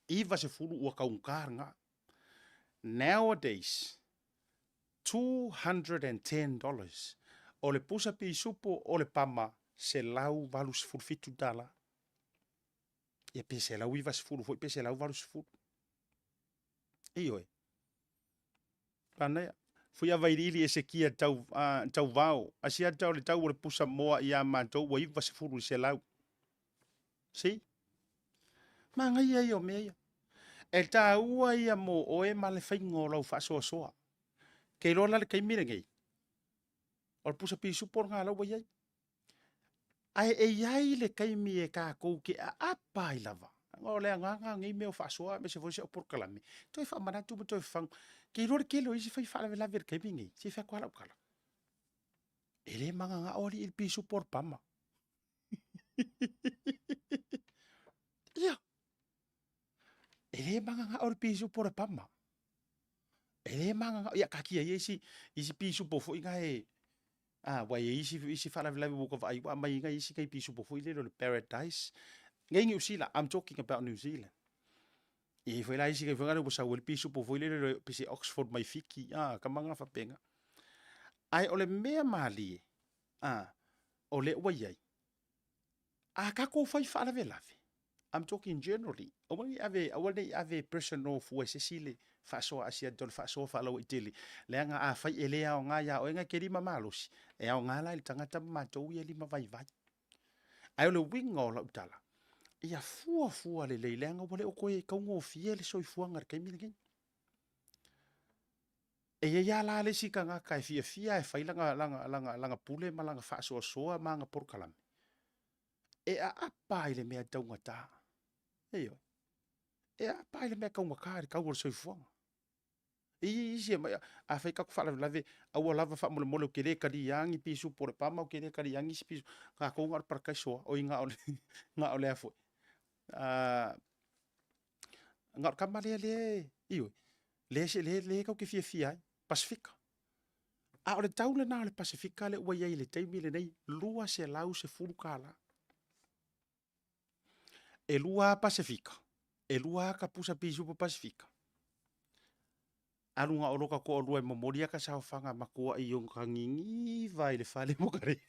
Iwa se fulu ua kaunkāranga. Nowadays, $210 o le pusa pisupo o le pama se lau valu se fulu fitu dala. Ia pe se lau iwa se fulu foi pe se lau valu se fulu. Iyo e. Panea. Fui a vairili e se kia tau vau. Asia tau le tau o le pusa moa i a mātou wa iwa se fulu se lau. Si? Ma ngai ai o mea. E tā ua ia mo o e ma le whaingo lau whaasoa soa. Kei rola le kaimire ngei. O le pusa pisupo ngā lau wa iai. Ai e iai le kaimi e kā kou ke a apa i lava. O le nganga ngai meo whaasoa me se fose o porkalame. Toi whaamanatu mo toi whang. Kei rola ke lo isi whai whaalawe lawe le kaimi ngei. Si whai kuala ukala. E le manga ngā ori il pisupo or pama. Ia. E le manga ngā ori pisupo or pama. E le manga ngā. Ia kakia isi pisupo fo inga e. Wai isi whaalawe wuka vai wa mai inga isi kai pisupo fo ile le Paradise. Ngai New Zealand. I'm talking about New Zealand. I foi la isi kai whangare wa sa wale pisupo fo ile le pisi Oxford mai fiki. Ka manga whapenga. Ai ole mea mali. Ole waiai. Ka ko fai whaalawe lawe. I'm talking generally. Awale ave personal fu se sile faso asia dol faso falo itili. Le nga a fai ele a nga ya o nga keri mamalos. E a nga la il tangata matou ia lima vai vai. Ai le wingo la utala. Ia fua le nga wale o koe kaungo fiele so i fuanga kai mingi. E ia la le sika nga kai fia e fai langa pule ma langa faso soa ma nga porkalam. E a apa ile mea taunga ta. Eyo. E a pa ile mea kaunga kari kaua so i fuanga. Isi e mai a fai kaku whaalawe lawe aua lava wha mole o kere kari yangi pisu pore pama o kere kari yangi si pisu. Ka kou ngar parakai soa o i ngā ole a fwoi. Ngar kamale le iyo. Le kau ke fia Pasifika. A ole taule na ole Pasifika le ua iai le teimi le nei lua se lau se furu kala. E lua Pasifika. E lua ka pusa pisu po Pasifika. Alunga oroka ko lua e momoria ka sao fanga makua i yung kangingi vai le fale mo kare.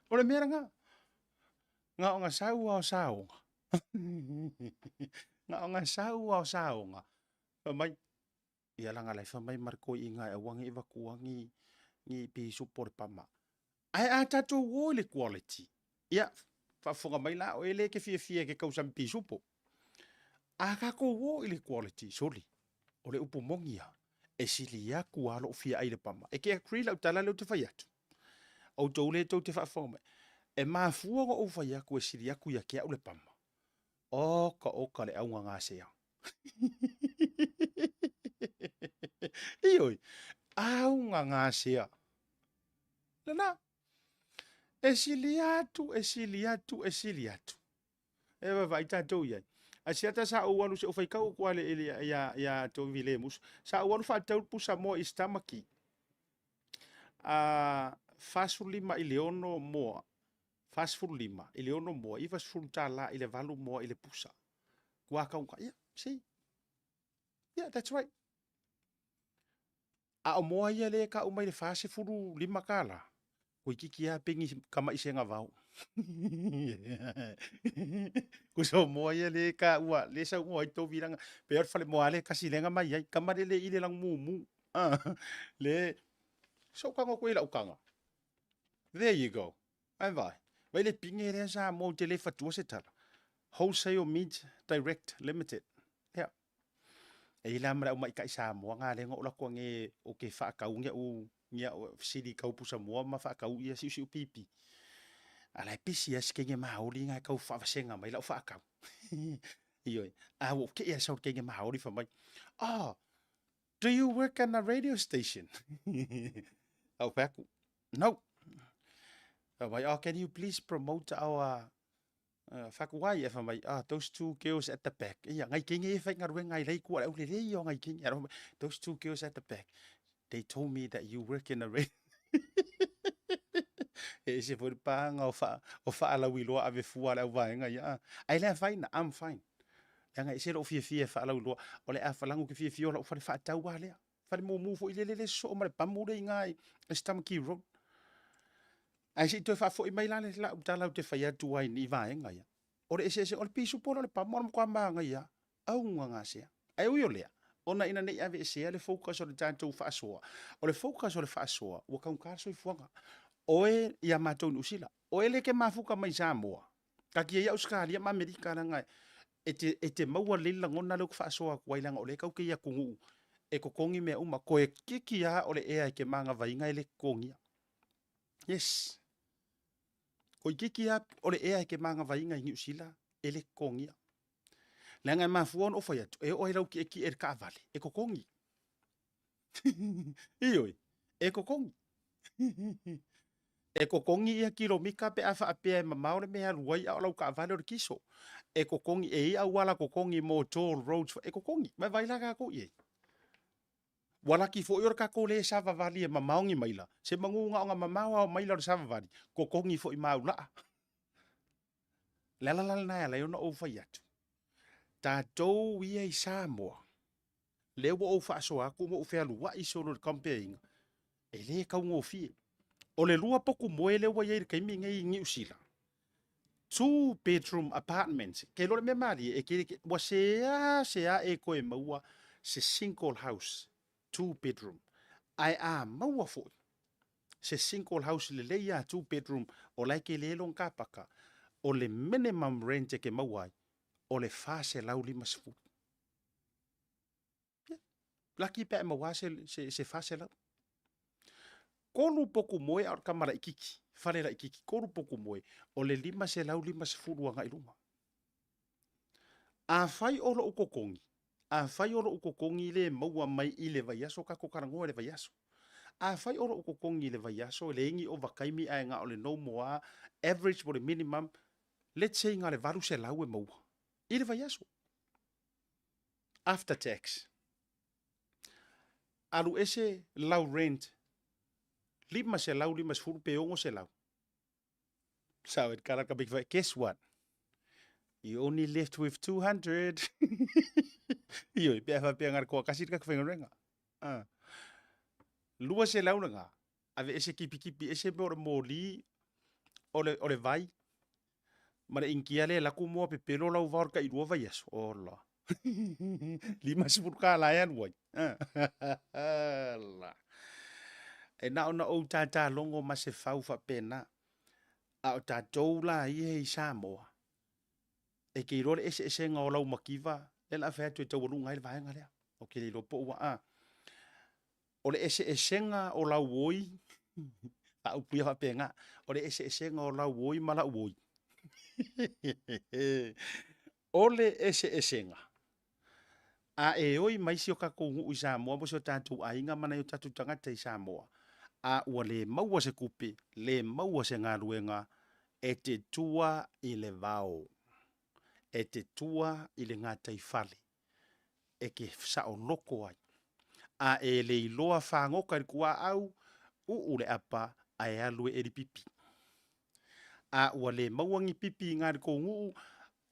Ole mera nga. Nga o nga sau au sao nga. Nga o nga sau au sao nga. Mai. Ia langa lai whamai mariko i nga e wangi iwa kuangi ni pisu por pama. Ai a tatou o le quality. Ia, whafonga mai la o ele ke fia ke kausam pisupo. A ka ko o ile quality soli. O le upo mongia. E sili a kualo o fia aile pama. E ke a kri lau tala leu te whai atu. Au tau le tau te whafonga mai. E maa fuanga o whai aku e sili aku ia ke au le pama. Oka le aunga ngā sea. Ioi. Aunga ngā sea. Lana. E sili atu. E vai tātou iai. A siata sa o walu se o faikau ko ale ele ya to vilemus. Sa o walu fa tau pusa mo istamaki. Fasfur lima ileono moa. Fasfur lima ileono moa. I fasfur tala ile valu moa ile pusa. Kua kaunga. Yeah, see? Yeah, that's right. A o moa ia le ka umai le fase furu lima kala. Ko kiki a pengi kama isenga vau. Kuso moa ia le ka ua le sa ua ito viranga pe fale moa le kasi lenga mai ai kamare le ile lang mumu. Le so kanga ko ila ukanga. There you go. Ai vai. Vai le pinge le sa mo te le fatua se tala. Wholesale meat direct limited. Yeah. E ila mara umai ka isa moa nga le ngola ko nge o ke fa ka unga u nya sidi ka upusa moa ma fa ka u ia si pipi. Ala pisi as kenge maoli nga kau fa vasenga mai la fa ka. Ioi. Wo ke ia sau ke maori fa mai. Oh, do you work on a radio station? Au paku. No. Mai, oh, can you please promote our whakuai e whamai, those two girls at the back. Ia, ngai kingi e whai ngarue ngai rei kua au le rei o ngai kingi. Those two girls at the back. They told me that you work in a radio. E se fori panga o wha ala wiloa ave fua le au vaenga ia. Ai lea fine, I'm fine. Anga ese ro fia fia wha ala wiloa. O le a whalangu ki fia fia o la ufare wha tau wa lea. Whare mō mūfo i le so o mare pamure i ngai. E stamaki road. Ai si toi wha fo i mai lane la utala u te whai atu ai ni vaenga ia. Ore ese o le pisu polo le pamora mkwa maanga ia. Au ngā sea. Ai ui o lea. Ona ina nei ave ese le focus o le tātou wha asoa. O le focus o le wha asoa. Ua kaunkārso i fuanga. Oe ia mātou usila. Oe le ke mafuka mai Samoa. Ka kia ia Australia ma Amerika na ngai. E te maua lila ngona leo kwa asoa kuailanga o le kau ke ia kungu. E kokongi mea uma. Ko e kiki a o le ea e ke manga vainga e le kongia. Yes. Ko i kiki a o le ea e ke manga vainga i usila e le kongia. Le ngai mafuon o fai atu. E oe lau ki e ki e ka avale. E kokongi. Ioi. E kokongi. E kokongi ia kilo mika pe afa apea e mamaore mea ruai au lau ka avale o le kiso. E kokongi e ia wala kokongi mo toll roads. E kokongi. Mai vai laga ko ie. Wala ki fo ior ka ko le sava vali e mamaongi maila. Se mangunga o nga mamawa o maila o sava vali. Kokongi fo i maula. Lalalala na ala yona o fai atu. Tātou ia i Samoa. Lewa o fa aso aku mo ufea lua i solo le campaign. E le kau ngō fie. O le lua poku moe le wa yeir kaimi ngai ngi usila. 2-bedroom apartments. Ke lore me mari e ke wa sea e koe maua se single house. 2-bedroom. Ai a maua fo. Se single house le leia 2-bedroom o lai ke le long kapaka. O le minimum rent e ke maua o le fase lau 5 Laki pe maua se fase lau. Kolu poku moe ar kamara ikiki. Fale la ikiki. Kolu poku moe. O le 5 wanga iluma. A fai oro ukokongi. A fai oro ukokongi le maua mai i le vaiaso kako karangoa le vaiaso. A fai oro ukokongi le vaiaso le ingi o vakaimi ai nga o le no moa. Average mo le minimum. Let's say nga le varu se lau e maua. I le vaiaso. After tax. Alu ese lau rent. 5 se lau, 5 peongo se lau. So it karaka big fight. Guess what? You only left with 200. Iyo, pe fa pe ngar ko kasi ka fenga. Lua se lau nga. Ave ese kipi ese bor moli ole vai. Mara inkiale la ku mo pe pelo lau var ka i vai yes. Ola. 5 ka la yan wai. Allah. E na ona o tata longo ma se fau fa pena. A o tatou la i Samoa. E ke rore ese ngā o lau makiwa. Le la whea tu e tau alunga i le vaenga lea. O ke le lopo ua a. O le ese ngā o lau woi. A upia fa penga. O le ese ngā o lau woi mala woi. O le ese ngā. A e oi maisi o kako ngu i Samoa. Mo se o tatou ainga mana i o tatou tangata i Samoa. A ua le maua se kupe, le maua se ngā ruenga, e te tua i le vau. E te tua i le ngā taifale. E ke sa o loko ai. A e le iloa whangoka i kua au, ule apa a e alue e pipi. A ua le mauangi pipi ngā riko ngu,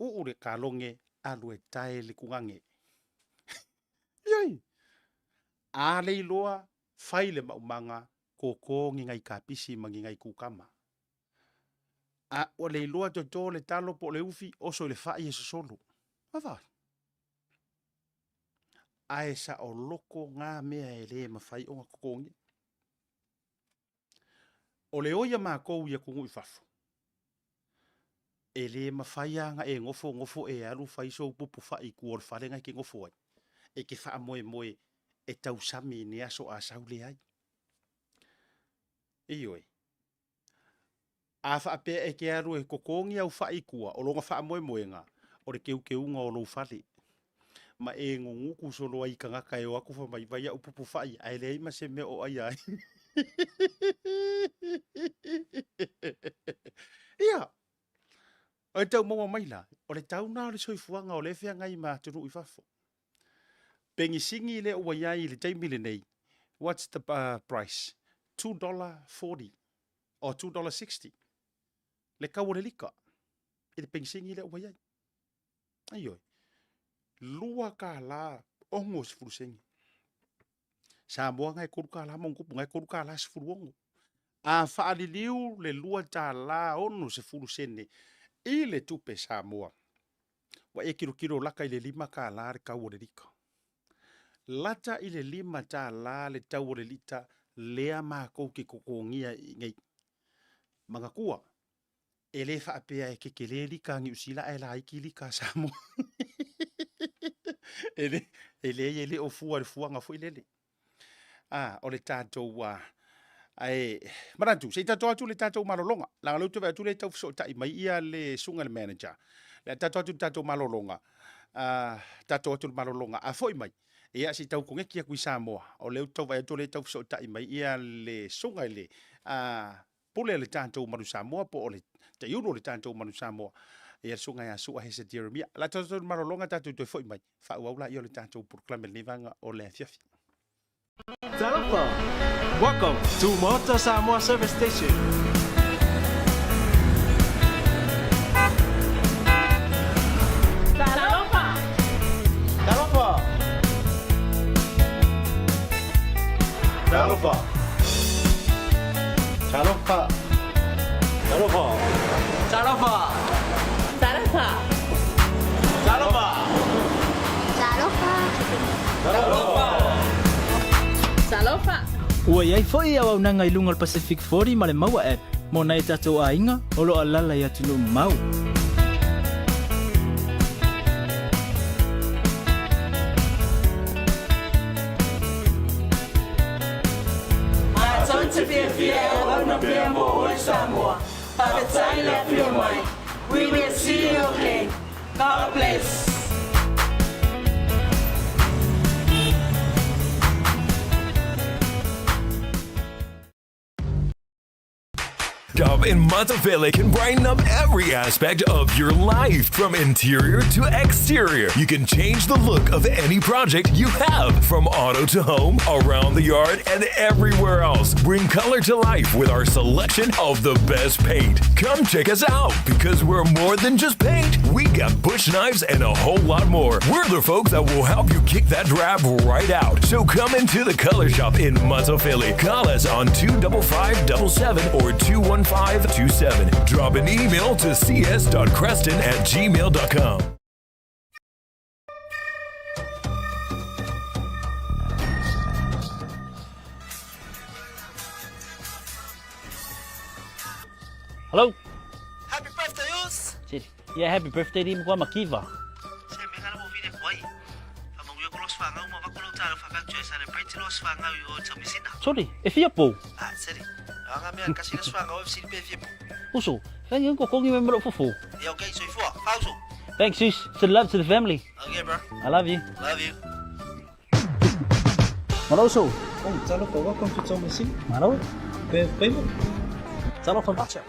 ule kalonge alue tae le kungange. Ioi! A le iloa, whai le maumanga, ko ngai kapisi mangi ngai kukama. A o le iloa to le talo po le ufi oso le fai e solo. Mawai. A e sa o loko ngā mea e le mawhai o ngā kokongi. O le oia mā kou ia kungu i whafo. E le mawhai anga e ngofo e alu whai so pupu whai kuor whare ngai ke ngofo ai. E ke wha moe e tau sami ni aso a saule ai. Ioi. A wha apea e ke aru e kokongi au wha ikua, o longa wha moe ngā. o le keukeunga o lou fale. Ma e ngongu ku solo ai ka ngaka e o aku fa mai vai a upupu fai. Ai le ima se me o ai ai. Ia. O tau maua mai la. O le tau na o le soifuanga o le fea ngai ma tunu i fafo. Pengi singi le o ai le taimile nei. What's the price? $2.40 or $2.60. Le kau le lika. I le pengi singi le o ai. Aioi. Lua ka la ongo se furu sengi. Samoa ngai koru ka la mongupu ngai koru ka la se furu ongo. A whaaliliu le lua ta la ono se furu sene. I le tupe Samoa. Wa e kiro laka i le 5 ka la re kau o le lika. Lata i le 5 ta la le tau o le lita lea mākou ke kokongia i ngai. Manga kua. E le whaapea e ke le lika ngi usila e la iki lika Samoa. ele o fuanga fu ilele. O le tātou marantu, se tātou atu le tātou malolonga. Langa lautu vai atu le tau fiso tai mai ia le sunga le manager. Le tātou malolonga. Tātou atu le malolonga. A foi mai. Ia si tau kongeki a kui Samoa. O leu tau vai atu le tau fiso tai mai ia le sunga le pule le tātou manu Samoa po o le te iuno le tātou manu Samoa. Ia sunga ya sua Hesed Ieremia. La tātou malolonga tātou toi foi mai. Whauaula ia le tātou proclame le vanga o le fiafi. Talofa. Welcome to Maota Samoa Service Station. Talofa. Talofa. Talofa. Talofa. Talofa. Talofa. Talofa. Talofa. Talofa. Talofa. Ua iai foi au au nanga i lunga le Pacific 40 ma le maua app. Mo nai tatou a inga, o lo alala i atu no mau. Tonte pia pia o na pia mo o Samoa. Papetai le pia mai. We will see you again. God bless. Job in Matavele can brighten up every aspect of your life, from interior to exterior. You can change the look of any project you have, from auto to home, around the yard, and everywhere else. Bring color to life with our selection of the best paint. Come check us out, because we're more than just paint. We got bush knives and a whole lot more. We're the folks that will help you kick that drab right out. So come into the Color Shop in Matavele. Call us on 25577 or 21527. Drop an email to cs.creston@gmail.com. Hello? Happy birthday, Us! Siri. Yeah, happy birthday di mo kwa makiva. Se me gana mo vine kwai. Fa mo yo kolos fanga mo va kolo talo fa ka celebrate los fanga yo tamisina. Sorry, e fia po. Seri. Anga me kasi los fanga o si pe fie. Uso, fan yung kokongi me mero fufu. Yeah, okay, so ifo. Pauso. Thanks, sis. Send love to the family. Okay, bro. I love you. Love you. Maloso. Oh, Talofa, welcome to Tomasi. Malo? Payment. Salo from Bacha.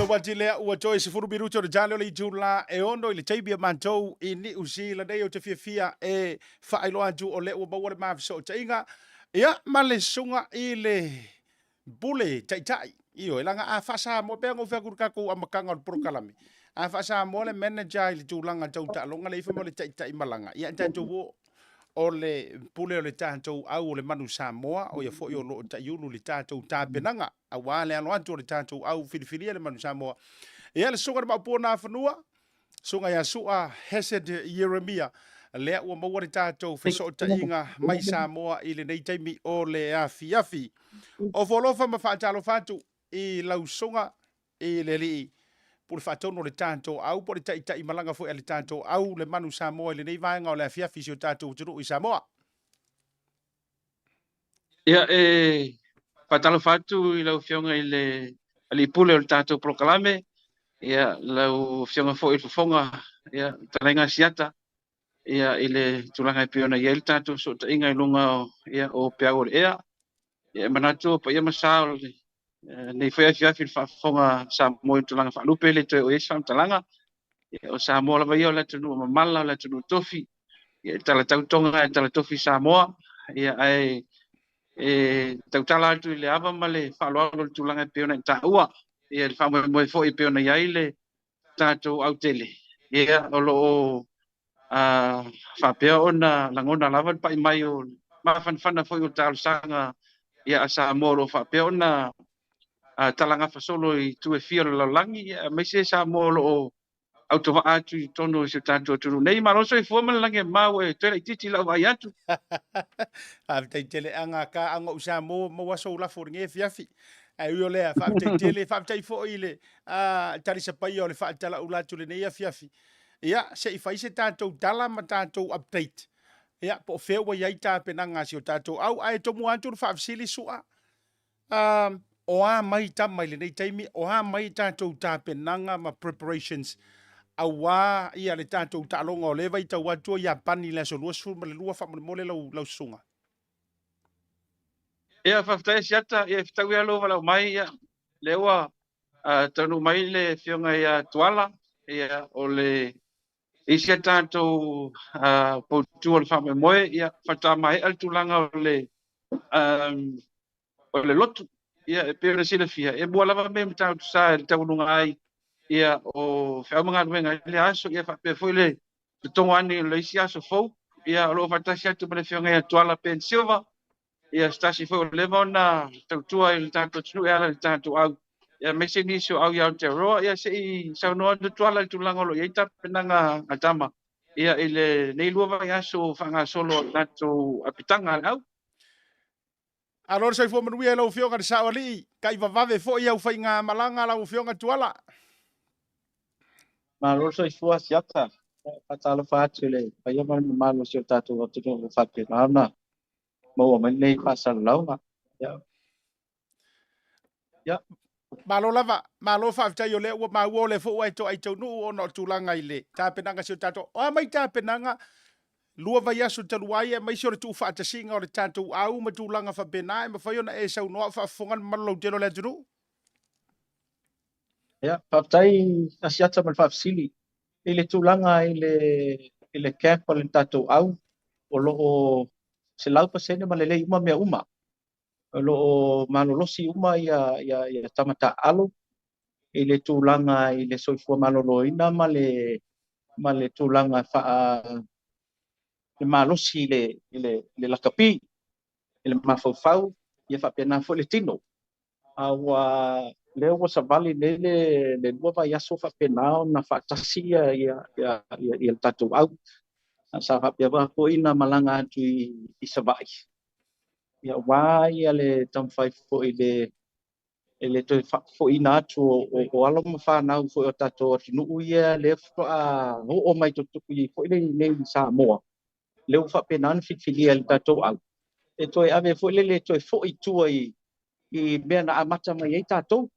Wajilea ua joy se furu biruto de jalo le jula e ono ile taibia mantou ini usi la dei o te fia e failo aju o le ua bawa le mafiso tainga ia male sunga ile bule tai io langa a fasa mo pe ngo fa kurka ko amakanga o prokalami a fasa mo le manager ile julanga tau ta longa le mo le tai malanga ia tanto wo o le pule o le tātou au o le manu Samoa o ia fo i o lo ta iulu le tātou tāpenanga a wale alo atu o le tātou au filifilia le manu Samoa. Ia le sunga le maupona whanua, sunga ia sua Hesed Ieremia, lea ua maua le tātou feso ta inga mai Samoa i le nei taimi o le afi. O folofa ma whaatalo whatu i lau sunga e le li por whaatono le tātou au, por tai malanga fo le tātou au, le manu Samoa, le nei vaenga o le afia fisio tātou tunu i Samoa. Ia patalo fatu I lau fionga I le pule o le tātou prokalame, ia lau fionga fo I fonga, ia talenga siata, ia I le tulanga I piona ia le tātou so ta inga I lunga o pea o le ea, ia manatu pa ia masao nei foi afiafi le whaafonga Samoa I tulanga whaalupe le toi o esi whamtalanga, o Samoa lava ia o le tunu mamala, o le tunu tofi, ia tala tautonga e tala tofi Samoa, ia ai tautala atu I le ava ma le whaaloalo le tulanga I peona I tāua, ia le whamoe fo I peona iai le tātou au tele, ia o loo whapea o na langona lava pa I mai o mawhanwhana fo I o tālusanga ia a Samoa lo whapea o na talanga fasolo I tue fia le laulangi, mai se Samoa lo au towa atu I tono I se tātou tunu nei, maroso I fuama lange mau e tera I titi lau vai atu. Whaamtei tele anga ka anga usa mo waso ula for nge fiafi. Ai ui o lea, whaamtei tele, whaamtei fo I le tarisa pai o le whaatala ula tu le neia fiafi. Ia, se I whaise tātou tala ma tātou update. Ia, po whewa iai tā penanga si o tātou. Au, ai tomu atu le whaafisili sua. O a mai tamai le nei taimi, o a mai tātou tā penanga ma preparations. Awa ia le tātou tālonga o lewa I tau atua ia pani le aso lua sulma le lua whamole lau sunga. Ia whaftai siata, ia whitau ia lo walau mai ia, lewa tanu mai le fionga ia tuala, ia o le isia tātou poutu o le whame moe, ia whata mai al tulanga o le lotu, ia e pere sila fia, e bua lava me mtau tu sa le taununga ai, ia o whiaumanga nuenga le aso, ia whapea foi le tongo ani le isi aso fau, ia o lo whatasi atu mele fionga ia tuala pen silva, ia stasi foi o lewa na tautua I le tātou tunu e ala le tātou au, ia mese nisi o au iau te roa, ia se I saunoa le tuala le tulanga lo ia penanga atama, ia I le nei lua vai aso whanga solo tātou apitanga au. Alor sai fo manuia lau fionga de saoli, kai vavave fo ia ufai ngā malanga lau fionga tuala. Malo so ifua siata. Patalo fatu le. Paya man malo si tatu o tutu o fatu na. Mo man nei pasal lau. Ya. Malo lava, malo whaaftai o le ua mau o le fo ai tau nu o no tulanga I le. Tā penanga si o tātou. O mai tā penanga, lua vai aso taluai e mai si o le tu whaatasinga o le tātou au ma tulanga whapena e ma whaiona e sau noa whaafongan malau telo le tunu. Ya, papai asiata man fafsili. Ile tulanga ile camp o le tatu au. O lo se lau pasene ma lele uma mea uma. O lo malolosi uma ia tamata alo. Ile tulanga ile soifua maloloina ma le tulanga faa le malosi le lakapi. Ile mafaufau ia whapena fo le tino. Awa leo wa savali le lua vai aso whapenao na whaatasi ia le tatu au. Sa whapea wako ina malanga atu I savai. Ia wā ia le tamwhai fo le toi fo ina atu o alo ma whanau fo o tato o tinu ia le wha o mai tutuku I fo le Samoa. Leo whapenao na whitwhilia le tato au. E toi ave fo le toi fo I tua I mea na amata mai ei tātou.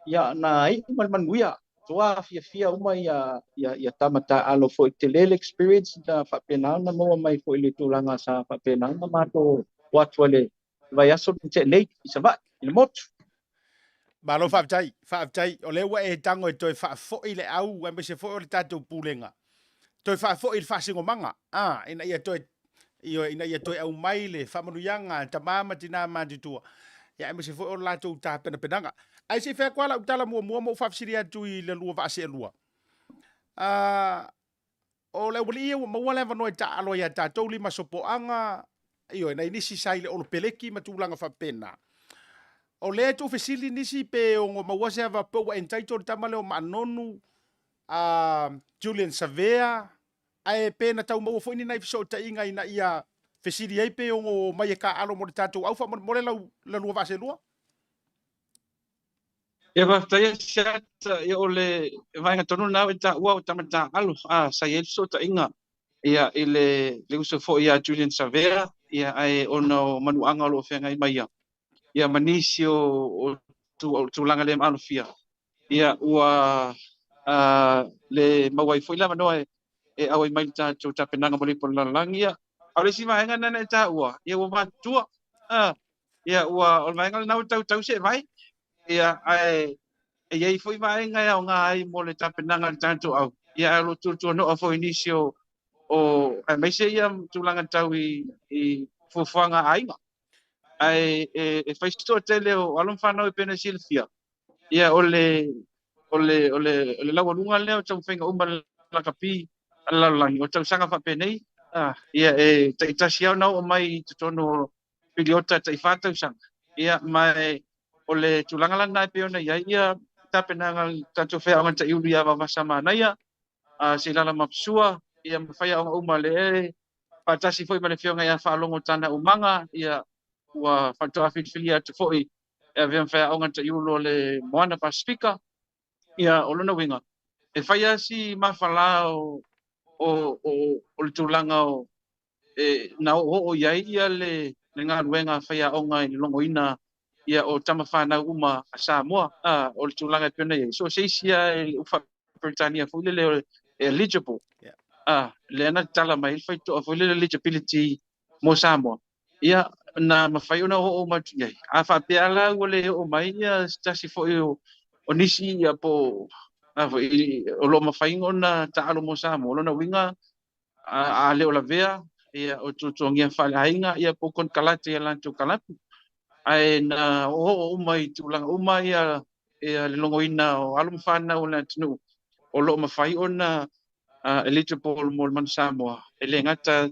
Ia na ei manuia. Toa fia uma ia tamata alo fo I te lele experience na whapenao na moa mai fo I le tūlanga sa whapenao na mato watua le vai aso te nei I savat, I le motu. Malo whaaftai. O le ua e tango e toi whaafo I le au, e me se fo o le tātou pūlenga. Toi whaafo I le whaasingo manga. Ina ia toi au mai le whamanuianga, tamama tina mātutua. Ia me se fo o lātou tā penanga. Ai se whea kuala utala mua mo whaafsiri atu I le lua vaase e lua. O le wali ia maua lewa noi ta alo ia tātou lima sopoanga. Io, na inisi sai le olo peleki matulanga whapena. O le tu fesili nisi pe o maua se ava po entitled tamale o manonu Julian Savea. Ai pena tau maua fo ini nai fiso ta inga ina ia fesili ai pe o mai ka alo mo tātou au fa mo le lua vaase lua. Ia waftaia siata ia ole vainga tonu na ta ua tamata alu sa yelso ta inga ia ile le uso fo ia Julian Savera ia ai ono manuanga lo fenga i mai ia manisio o tu langa le alu fia ia ua le mawai foi la manoa e au mai ta penanga moli por la langia au si vainga na ta ua ia ua matua ia ua o vainga na tau se vai ia ai e ai foi vai ngai au ngai mo le tapenanga tanto au ia lo tu no fo inicio o ai mai se ia tulanga tau i fofanga ainga ai e fai sto tele o alon fa no pena silfia ia ole lawa lunga leo tau fenga umba la kapi la langi o tau sanga fa penei ia e ta sia no o mai tono piliota ta ifata usanga ia mai ole tulanga la nai pe ona ia tapenanga tatu fea o ta iulia va sama naia silala mapsua ia mafaya o uma le patasi foi male fionga ia fa longo tana umanga ia wa fatoa filia tu foi e vem fea o ta iulo le moana pasifika ia olona winga e faya si mafala o le tulanga o na o ia le nga wenga faya o ngai longo ina ia o tama whanau uma a Samoa, o le tūlanga pena ia. So seisia e ufa Britannia fule le eligible. Le ana tala mai fai to fule le eligibility mo Samoa. Ia na mawhai ona o matu iai. A whapeala o le o mai ia stasi fo o nisi ia po o lo mawhai ona taalo mo Samoa. Lona winga a leo la vea ia o tutongia whale hainga ia po kon kalate ia lanto kalatu. Ai na o mai tulanga o mai le longo ina o alum fana o na tunu o lo mafai ona eligible mo man Samoa ele ngata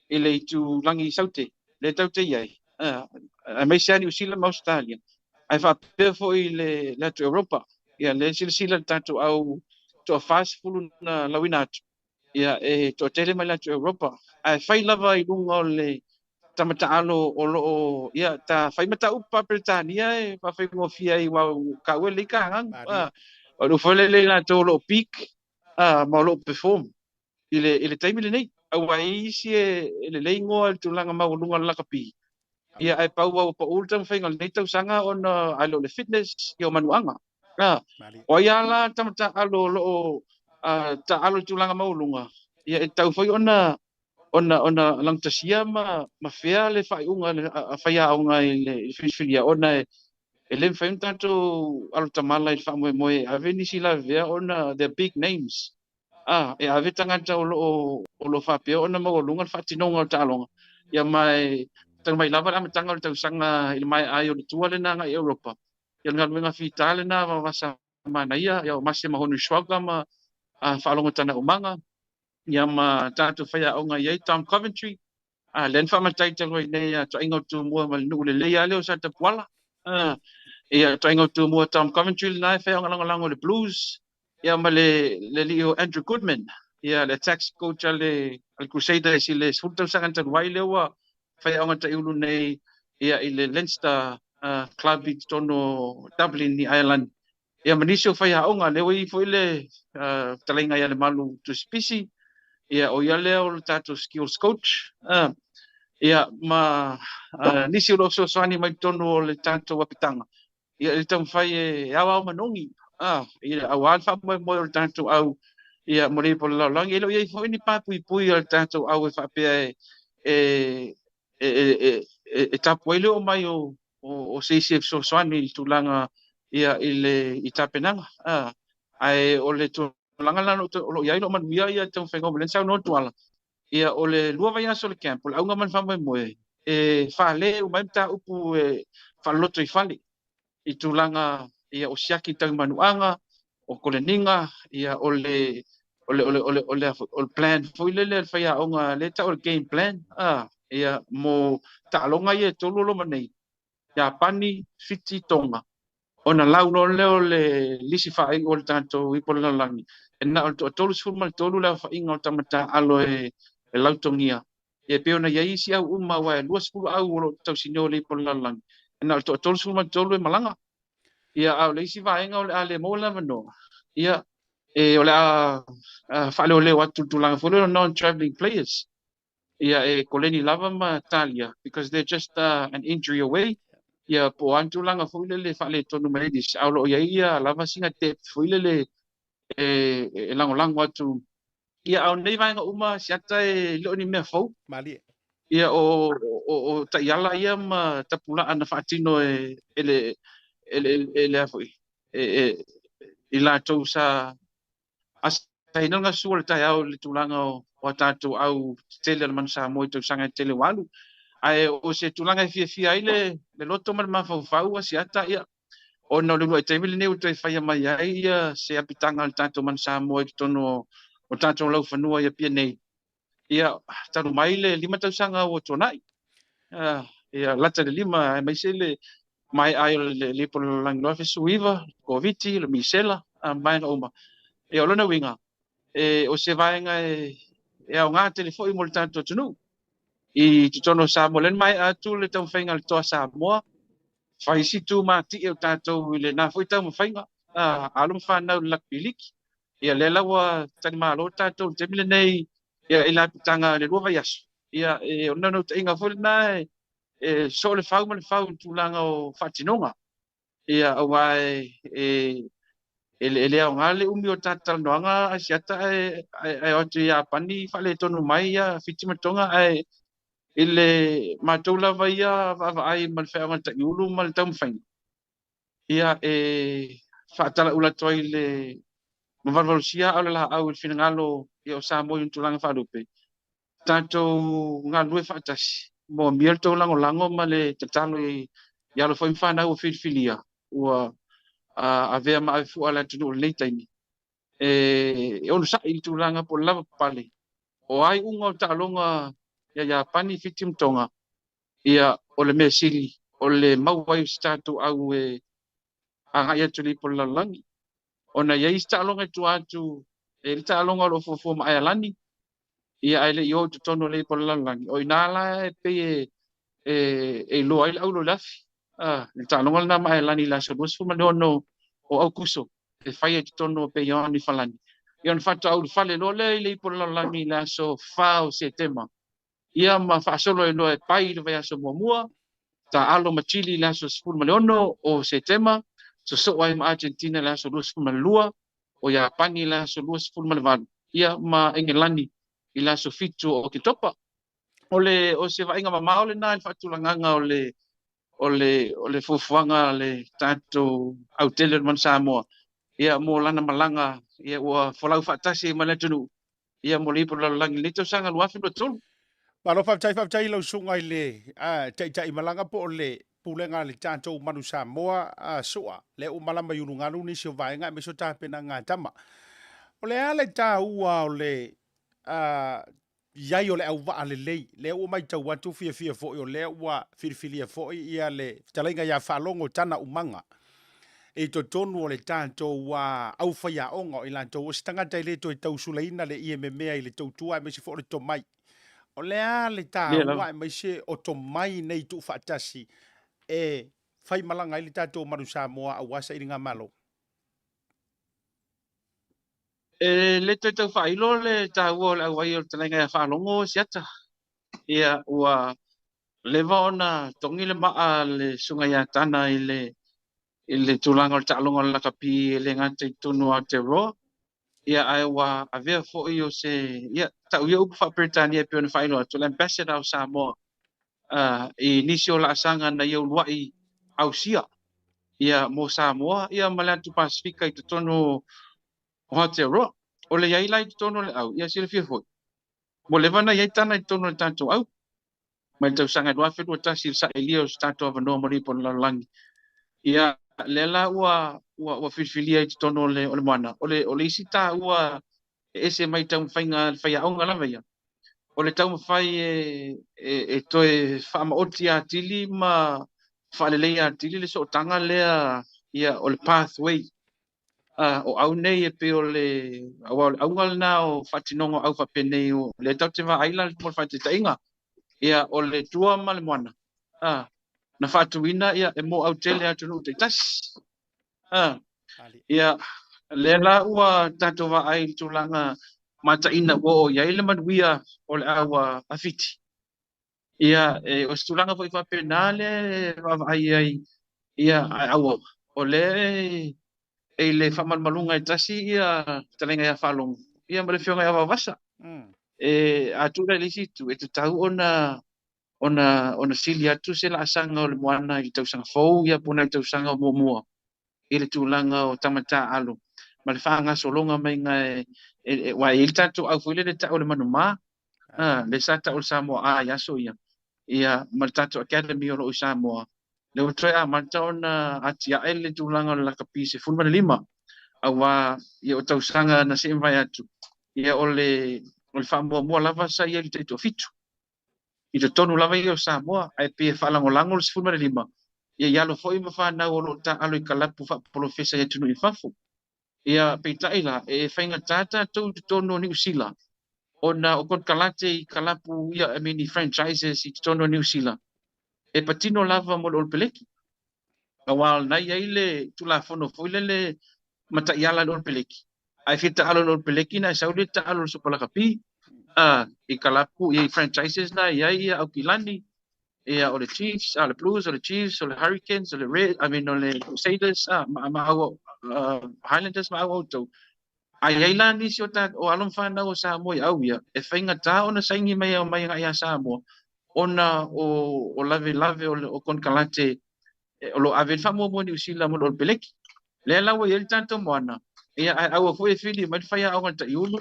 ele tu langi saute le taute ai a mai sani usila ma Australia ai fa pe fo ile la Europa ia le sila tanto au to fast full na lawinat ia e to tele mai la Europa ai fai lava i lunga le tamata alo o lo ia ta fai mata upa Britania e fa fai mo fia i wa ka wele ka hang o lo fole le na to lo peak ma lo perform ile time le nei au ai si le le ngo al tulanga ma lunga la kapi ia ai pau wa pa ultra fai ngal nei tau sanga on alo le fitness yo manuanga o ia la tamata alo lo ta alo tulanga ma lunga ia tau fai ona lang tasia ma fea le fai unga a fai a unga le filia ona ele fai tanto alo tamala il famo mo a veni sila vea ona the big names e ave tangata o lo fa pe ona mo lunga fatinonga talonga ia mai tang mai lava am tanga o sanga il mai ai o tua le na Europa ia ngal wenga fitale na vasa mana ia mase ma honu shwaga ma fa longa tana umanga ia ma tatu faya o ngai Tom Coventry len fa matai te roi nei to ingo tu mo ma nu le ia le sa te kwala ia to ingo tu mo Tom Coventry na fa o lango le blues ia ma le Leo Andrew Goodman ia le tax coach le al Crusader si le sultan sa kan te wai le wa fa o ngata ulu nei ia ile Leinster club i tono Dublin ni Ireland ia manisio fa o nga le wi fo ile talenga ia le malu tu spisi ia o ia leo tato skills coach ia ma nisi lo so swani mai tono le tato wapitanga ia le tam fai e awa manongi ia awan fa mo le tato au ia mo le por la lang ia ia foi ni pa pui le tato au fa pe e tapo ele o mai o se so swani tulanga ia ile itapenanga ai o le tu langa la no lo ia no man ia tong fengo len sa no tuala ia o le lua vai aso le camp o nga man fa mo fa le o mai ta upu fa loto i fali i tulanga ia o siaki tang manuanga o koleninga ia o le plan foi le fa ia o nga le ta o game plan ia mo ta longa ia tolu lo manei ia pani fiti tonga ona lau no leo le lisi fa ingo le tanto i pola langi e na o tolu sul mal tolu la fa ingo tamata alo e lautongia e pe ona ia isi au uma wa luas pulu au lo tau sinyo le pola langi e na o tolu sul mal tolu e malanga Ia au le isi vaenga o le ale mo la mano. Ia o le a whale o leo atu tulanga fulu non-traveling players. Ia koleni lava ma talia because they're just an injury away. Ia po antulanga fulu le whale tonu maedis. Au lo ia lava singa te fulu le lango atu. Ia au nei vaenga uma siata lo ni mea fau. Mali. Ia o ta yala ia ma tapula ana fatino ele afoi ila tau sa ai nanga sual tai au le tulanga o tatu au tele man sa mo tu sanga tele walu ai o se tulanga fia ile le loto man ma fau asiata ia o no lu te mili ne te fai mai ai se apitanga al tatu man sa mo tono o tatu lau fanua ia pia nei ia tanu mai le lima tau sanga o tonai ia lata le lima mai se le mai ai le pol lang no fe suiva ko viti le misela mai no ma e o lona winga o se vaenga o ngā telefoi mo le tātou tunu i tutono sa mo len mai atu le tau whainga le toa Samoa whai situ mati e o tātou i le nā fwoi tau mwhainga alum whanau lakpiliki ia le lawa tani malo tātou te mile nei ia i la pitanga le rua vai asu ia o nano te inga fwoi nai so le whau ma le whau tūlanga o whatinonga ia au ai ele au ngale umi o tatal noanga asiata ai o te ia pani fale tonu mai ia fitima tonga ai ele matola vai ia va ai mal fa mal ta yulu mal tam fain ia fatala ula toi le mavalsia ala la au finangalo ia o sa mo tulanga falupe tanto ngalu fatasi mo miel to lango male tatalo ia lo foi fana o filfilia ua a vea ma fu ala tu le taimi o sa i tu langa po lava pale o ai unga ta longa ya pani fitim tonga ia o le mesili o le mawai statu au anga ia tu li po la langi ona ia sta longa tu atu ta longa lo fo ma ai lani ia ai le yo tu tono le po la langi o inala pe lo ai au lo lafi ta longa na ma ai lani la so fu ma no o au kuso e fai e tono pe yon ni falani yon fata au fale lo le po la langi la so fa o se tema ia ma fa solo e no e pai le vai so mua ta alo ma chili la so spul ma leono o se tema so ai ma Argentina la so lu spul ma lua o ya pani la so lu spul ma van ia ma engelani ila so fitu o kitopa o se va inga ma maole na fa tu langa o le fufuanga le tato au tele man Samoa ia mo lana malanga ia ua folau fatasi ma le tunu ia mo lipo la langi lito sanga luafi lo tulu Malo faftai lau sunga i le tai malanga po le pulenga le tātou Manu Samoa soa le o malama yulungalu ni sio vaenga me so tāpena ngā tama. O le ale tā ua o le iai o le au waa le lei le o mai tau watu fia fo o le ua filifilia fo ia le talainga ia whalongo tana umanga. E to tonu o le tātou wa au whaia onga o ilan tau o stangata i le to i tau sulaina le Ieremia i le tautua e me si fo le to mai. O lea le tā ua e mai se o to mai nei tu whaatasi e whai malanga i le tātou Manu Samoa a wasa i ngā malo. Le te tau whailo le tā ua le awai o talenga e whalongo siata. Ia ua lewa ona tongi le maa le sunga ia tana i le tūlanga o le tālonga o lakapi le ngata i tunu a te roa. Ia ai wa avea fo i o se ia tau ia upu whaperitania pio na whailo atu le ambassador o Samoa i nisi o la asanga na iau luai au sia ia mo Samoa ia malatu Pasifika i tutono o Aotearoa o le iai lai tutono le au ia sila fia foi mo le vana iai tana i tutono le tātou au mai tau sanga dua whenua tasi sa elia o tātou avanoa mori po la langi ia le la ua whiwhilia i tutono o le moana o le isi tā ua ese mai tau whainga whaia aunga lava ia o le tau mawhai e toe whaamaoti a tili ma whaalelei a tili le so tanga lea ia o le pathway o au nei e pe o le aunga na o whatinongo au whapenei o le tau te wha aila mo le whaititainga ia o le tua ma le moana na whatuina ia e mo au tele atu nu te tasi Ia le la ua tatou ai tulanga mataina wo ia ile manuia o le awa afiti. Ia o tulanga foi fa penale ai ia awa o le le famal malunga e tasi ia talenga ia falong. Ia male fionga ia vasa. Atura le situ e tau ona sili atu se la sanga o le moana i tau sanga fou ia puna i tau sanga o mua. I le tūlanga o tamata alo. Ma le whaanga solonga mai ngai wa i tatu au fuile le tau le manu mā. Le sata o le Samoa a yaso ia. Ia ma le tatu academy o lo Samoa. Le o troe a manta ona atia e le tūlanga o le lakapi se fulma le 5. Awa ia o tau sanga na se invai atu. Ia o le whaamua mua lava sa ia li teito fitu. I te tonu lava i o Samoa ai pe whaalangolango le se fulma le 5. Ia yalo foi ma whanau o lo ta alo i kalapu whapolofesa ia tunu i whafu. Ia peitai la e whainga tata tau te tono New Zealand. Ona o kon kalate i kalapu ia i franchises i te tono New Zealand. E patino lava mo lo peleki. A wal nai ai le tula fono foi le mata iala lo peleki. Ai fita alo lo peleki na saudi ta alo so pala kapi. I kalapu i franchises na ia au kilani. Ia o le Chiefs, le Blues, o le Chiefs, o le Hurricanes, o le o le Crusaders, Highlanders, auto. Ai la nisi o alon whanau o Samoa i au ia. E whainga tā ona saingi mai o mai ngai a Samoa. Ona o lave o kon kalate, o lo ave whamua mo ni usila mo lo peleki. Le lawa i el tanto moana. Ia ai au a fwe whili, mai whaia au ngata iulu.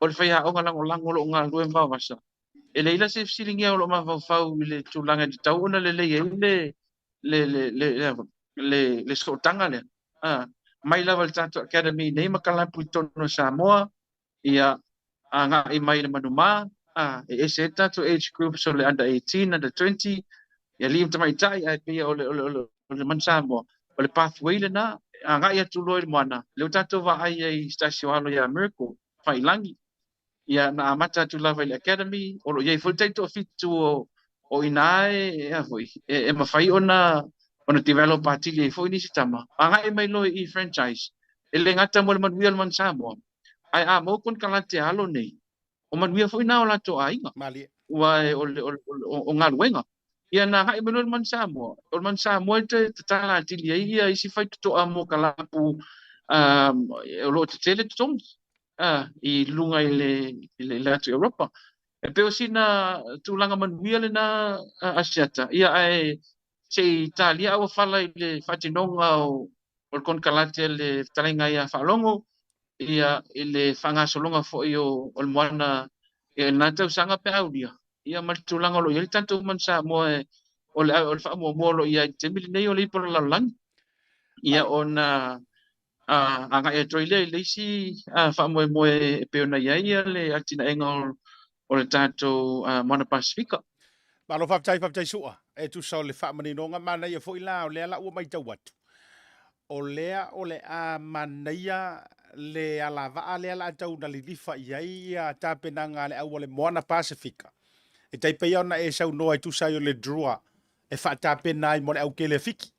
O le whaia au lango lo ngā luen vawasa. E leila se fisilingi au lo mawawhau i le tūlanga di tau ona le sotanga le. Mai lava le Tatou Academy nei makalapu i tono Samoa, ia ngā i mai le manuma, e se Tatou age group so le under 18, under 20, ia liam tamai tai ai pia o le man Samoa, o le pathway le na, ngā i atu loi le moana, leo Tatou wa ai ai stasio alo ia Miracle, whailangi. Ia na amata tu lava i academy o lo ia full to fitu o inae e mawhai ona develop atili e foi ni sitama anga e mai lo i franchise e le ngata mo le manuia le man Samoa ai mo kon kalate alo nei o manuia foi na o la to ainga wa o nga luenga ia na nga e mai lo le man Samoa o le man Samoa te tala atili ia isi fai to amo kalapu o lo te tele tong i lunga i le atu Europa. E peo sina tūlanga manuia le na asiata. Ia ai se Italia awa whala i le whatinonga o le kon kalate le talenga ia whalongo. Ia i le whangasolonga fo i o le moana e nā tau sanga pe aulia. Ia ma tūlanga lo i le tanto man Samoa o le whaamua molo ia i te mili nei o le ipora laulangi. Ia o na anga e troile le si fa mo e pe ona ia le atina enga o le tatou Moana Pasifika. Ma lo faftai sua e tu sa le fa mani no nga mana ia fo ila o le ala u mai tau watu. O lea o le a manaia le ala va le ala tau na li difa ia tapenanga le au le Moana Pasifika. E tai pe ona e sau no ai tu sa le drua e fa tapena i mo le au kele fiki.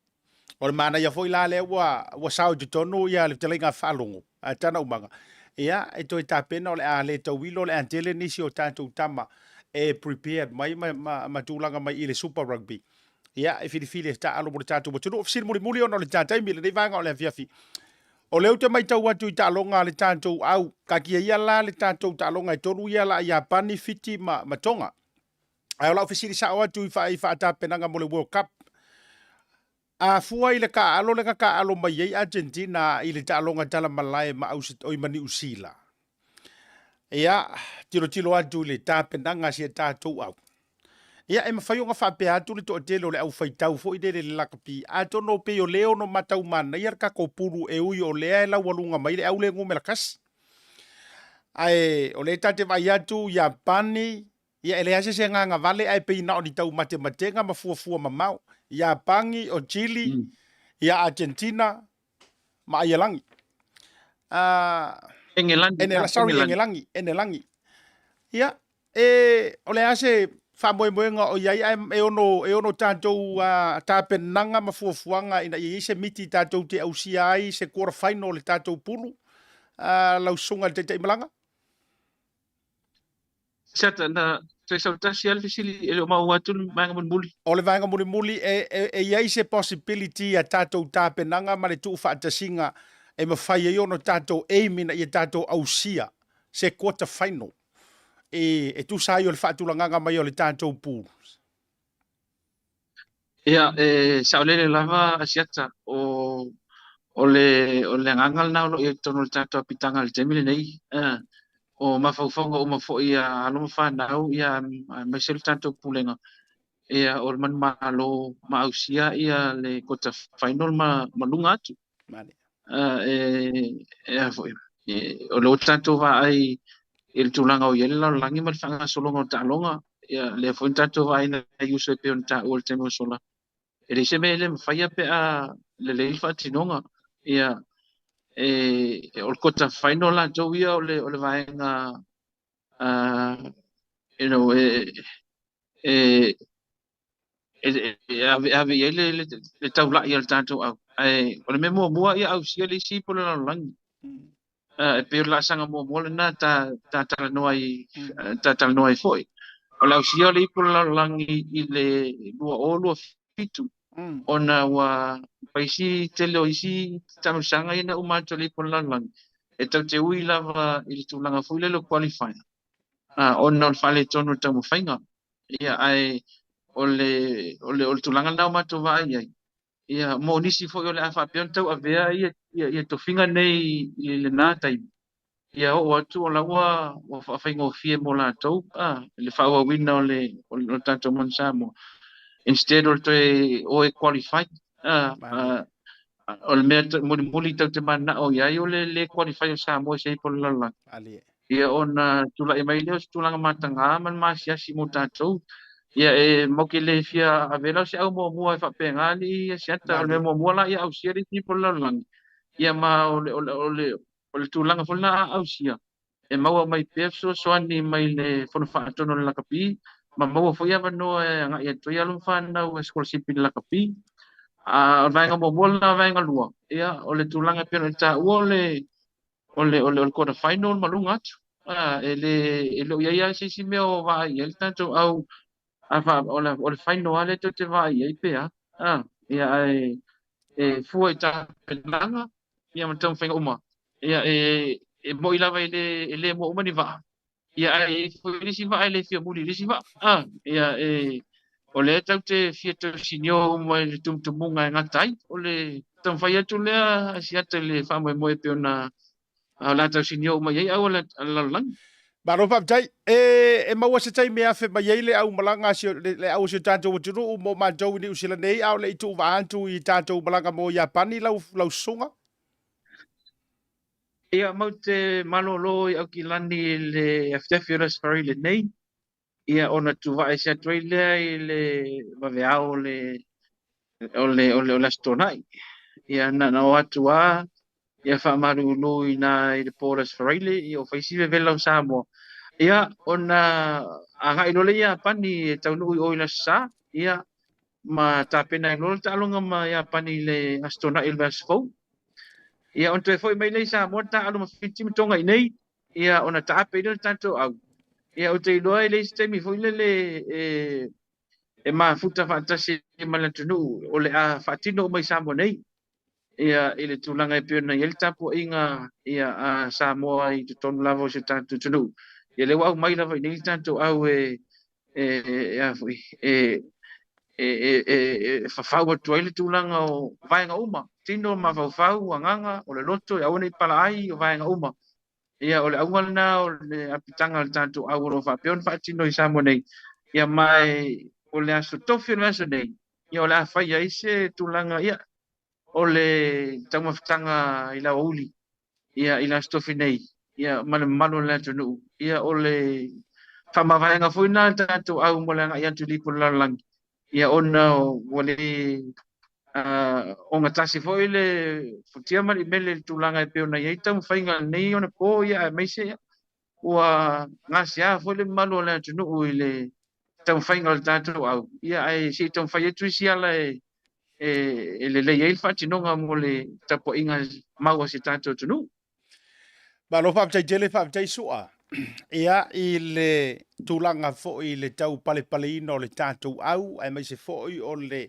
O le mana ia foi la le wa sao te tonu ia le telenga falongo a tana umanga ia e toi tapena o le a le tawilo le antele nisi o tatou tama e prepared mai matulanga mai i le Super Rugby ia e filifili ta alo mo le tatou matunu ofisili muli ona le tatai mile nei vanga o le afiafi o leu te mai tau atu i talonga le tatou au kakia ia la le tatou talonga i tonu ia la ia pani fiti matonga ai o la ofisili sa o atu i fa tapenanga mo le World Cup a fua i le ka alo mai ei Argentina i le talonga tala malai ma ausit oi mani usila. Ia, tiro atu le tapenanga si e tātou au. Ia, e mawhaiunga whape atu le toatelo le au whaitau fo i le lakapi. Ato no pe o leo no matau mana, ia ka kopuru e ui o lea e lau walunga mai le au le ngume la kasi. Ai, o le tate vai atu, ia pani, ia ele ase se nganga vale ai pe ina o ni tau matematenga ma fua mamau. Ia pangi o Chile, ia Argentina, ma Ielangi. Engelangi. Engelangi. Ia, ole ase whamoemoenga o iai e ono tātou tāpenanga mafuafuanga ina i se miti tātou te ausia ai se quarter final le tātou pulu lau sunga te te imalanga? Sata na te sau tasi alfi sili ele o mau atu maanga muli. O le vaenga muli e iai se possibility a tātou tāpenanga ma le tuu whaatasinga e mawhai e ono tātou eimina i tātou ausia se quarter final. E tu sai o le whaatulanganga mai o le tātou pulu. Ia, sa ole le lava asiata o le ngangal na o le tono le tātou pitanga le temile nei. O mawhauwhanga o mawho ia alo mawhanau ia mai se le tātou pulenga. Ia o le man malo maausia ia le kota final malunga atu. Mane. O le o tātou wa ai il tulanga o yele la langi mal fanga solonga o tālonga. Ia le fo tātou wa ai na yuso e pe on tā o le temo sola. E le se me le mawhaia pe a le leilfa tinonga. Ia o le kota final la tau ia o le vaenga you know ave ele le taula ia le tātou au o le me mua ia au sia le si po le langi e pe la sanga mua le na ta talanoa i foi o le au sia le po le langi i le lua fitu ona wa paisi tele o isi tamusanga ina umato le po le langi e tau te ui lava i le tūlanga fuile lo qualify ona o fale tonu tamu whainga ia ai o le tulanga nao mato vai ai ia mo nisi fo o le afa pion tau avea ia to finga nei i le nā tai ia o atu o laua o whainga o fie mo la tau le whaua wina o le tātou mansamo instead o e qualify o le mea muli tau te mana o iai o le qualify o Samoa se ipo lala ia ona tula e mai leo tulanga matanga man masiasi mo tātou ia e moki le fia avela se au mua e whapengali ia siata o le mua la ia au sia le tipo lalang ia ma o le tulanga fulna au sia e maua mai pefso soani mai le fono whaatono le lakapi ma maua fo ia vano e nga ia toi alum whanau e scholarship i le lakapi o vaenga mua la vaenga lua ia o le tulanga pia le ta ua o le quarter final malunga atu ele o ia si meo va ia le tanto au ava o le final ale te va ia pe ia fua ta penanga ia matam fenga uma ia mo ila vai le mo uma ni va ia foi le si va le fia muli le si va ia o le tau te fia to sinio mo le tumtumunga ngatai o le tam fai atu le sia te le fa mo e pe ona la tau sinio mai ai au la lang Baro tai e maua se tai mea fe mai ele au malanga si le au se tātou waturu mo mātou ni usila nei au le itu vaantu i tātou malanga mo Japani lau sunga? Ia mau te malolo i au ki lani le FTF Rasfari le nei. Ia ona tuwa e se atoi lea i le waweao o le astonai. Ia na o atua ia whaamaru nui na i le Poras Faraile i o whaisiwe velau Samoa. Ia ona anga i lole ia pani e taunui o ila sa ia ma tapena i lole talonga ma ia pani le astonai il vasfou. Ia on te foi mai nei Samoa ta alu mawhiti mitonga i nei. Ia ona tape i le tanto au. Ia o te iloa i le istemi foi le e ma futa whaatasi i malatunu o le a whaatino mai Samoa nei. Ia i le tūlanga e pio na i le tapu inga ia a Samoa i te tonu lava o se tātou tunu. Ia le wau mai lava i nei tātou au whawhau atua i le tūlanga o vaenga uma. Tino ma whawhau anganga o le loto e awane i pala ai o vaenga uma. Ia o le aungana o le apitanga le tātou au o whapeon whaatino i Samoa nei. Ia mai o le aso tofi o le aso nei. Ia o le awhai ai se tūlanga ia. O le taumawhitanga i la uli, ia i la stofi nei, ia malo le atunu, ia o le whamawhaenga fwina tātou au mo le ngai atu lipo lalangi, ia ona o le o ngā tasi fwoi le futia mali mele tūlanga e peo na iei tau mwhainga nei ona po ia meise ia, ua ngasi a fwoi le malo le atunu i le tau whainga o le tātou au. Ia ai si tau whai etu isi ala e le eil whatinonga mo le tapo inga maua si tātou tunu. Ma lo whaptai tele whaptai sua. Ia i le tūlanga fo i le tau pale pale ino le tātou au, ai mai se fo i o le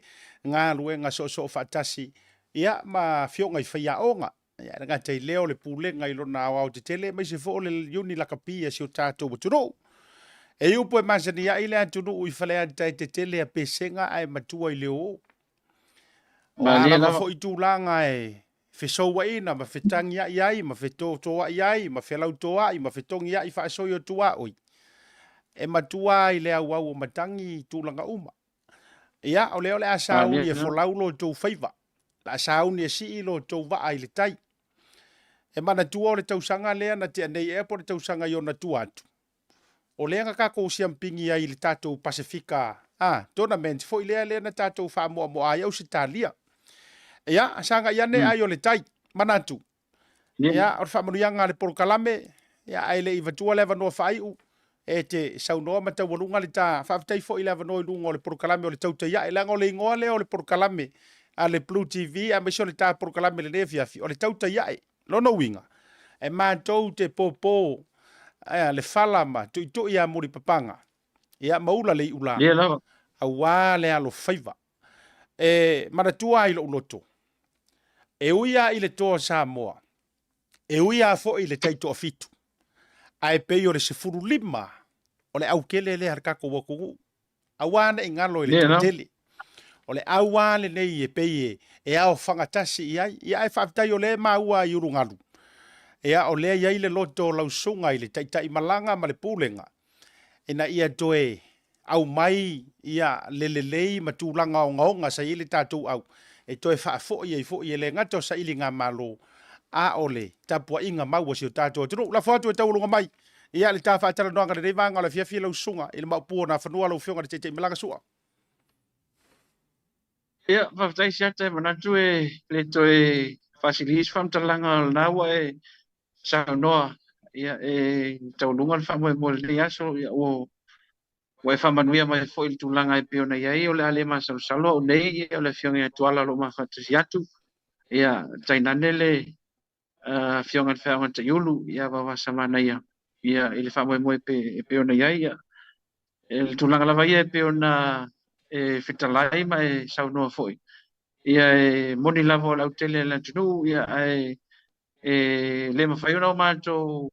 ngā luenga so whatasi. Ia ma fionga i whaia onga. Ia nga tei leo le pūlenga i lona au te tele, mai se fo le uni laka pia si o tātou waturo. E upo e masani ia i le atunu ui whalea tai te tele a pesenga ai matua i leo. O ala ma fo i tūlanga e fesoua ina ma fetangi ai ma fetotoa ai ma felautoa ai ma fetongi ai faasoi o tua oi e matua i le au au matangi tulanga uma ia o le asauni e folaulo tou faiva la asauni e si lo tou va ai le tai e mana tua o le tausanga lea na te nei e po le tausanga i ona tua atu o le nga kako siampingi ai le tatou Pasifika tournament foi le na tatou fa mo ai au Italia. Ia, sanga ia ne ai o le tai, manatu. Ia, o whamanuianga le porokalame, ia, ai le iwatua lewa noa whaiu, e te saunoa matau walunga le tā, whaafitai fo i lewa noa i lunga o le porokalame o le Tautai A'e, langa o le ingoa leo o le porokalame, a le Blue TV, a mesio le tā porokalame le nefiafi, o le Tautai A'e, lono winga. E mātou te popo, le whalama, tui a muri papanga. Ia, maula le ula. A wā le alo whaiva. E, manatua i lo uloto. E uia i le toa Samoa. E uia fo i le taito a fitu. A e pei o le sefuru lima. O le au kele le harkako wakungu. Awana i ngalo i le tele. O le awane nei e pei e ao whangatasi i ai. Ia e whaafitai o le maua i urungalu. Ia o le iai le loto lausunga i le taitai malanga ma le pūlenga. E na ia toe au mai ia lelelei matulanga o ngaonga sa i le tātou au. E toi fo i le ngato sa ili ngā malo a ole tapua inga maua si o tātou tunu la fatu e taulunga mai ia le tā whaatara noanga le reivanga o le fiafia lau sunga i le maupua na whanua lau whionga le te malanga sua ia whaftai siata e manatu e le toi fasilis whamtalanga o naua e saunoa ia e taulunga le whamoe mo le aso ia o Wai whamanuia mai fo il tūlanga e peona iai o le ale masalo o nei o le fionga tuala lo mawhatasi atu. Ia tainane le fionga whaonga te iulu ia wawasa mana ia. Ia ili whamoe moe e peona iai ia. Il tūlanga lava ia e peona e whitalai ma e saunoa foi. Ia e moni lava o lau tele la tunu ia e le mawhaiona o mātou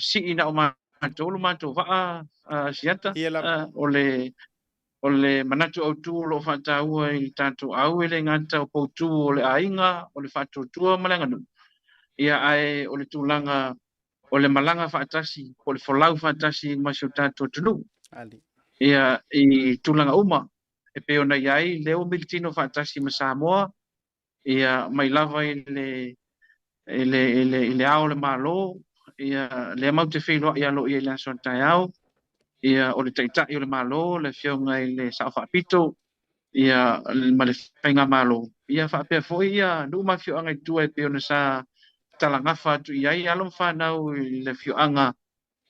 si ina o mātou lo mātou waa siata o le manatu au tu lo whataua i tātou au ele ngata o poutu o le ainga o le whatutua malanganu. Ia ai o le tūlanga o le malanga whatasi o le wholau whatasi masio tātou tunu. Ia i tūlanga uma e peona iai leo militino whatasi ma Samoa ia mai lava i le ao le malo ia le mau te whiloa ia lo i le aso tai au. Ia o le taitai o le malo, le fionga i le sao whaapito, ia ma le whainga malo. Ia whaapea foi ia, nu ma fioanga i tua e peo na sa talangafa atu ia i alom whanau i le fioanga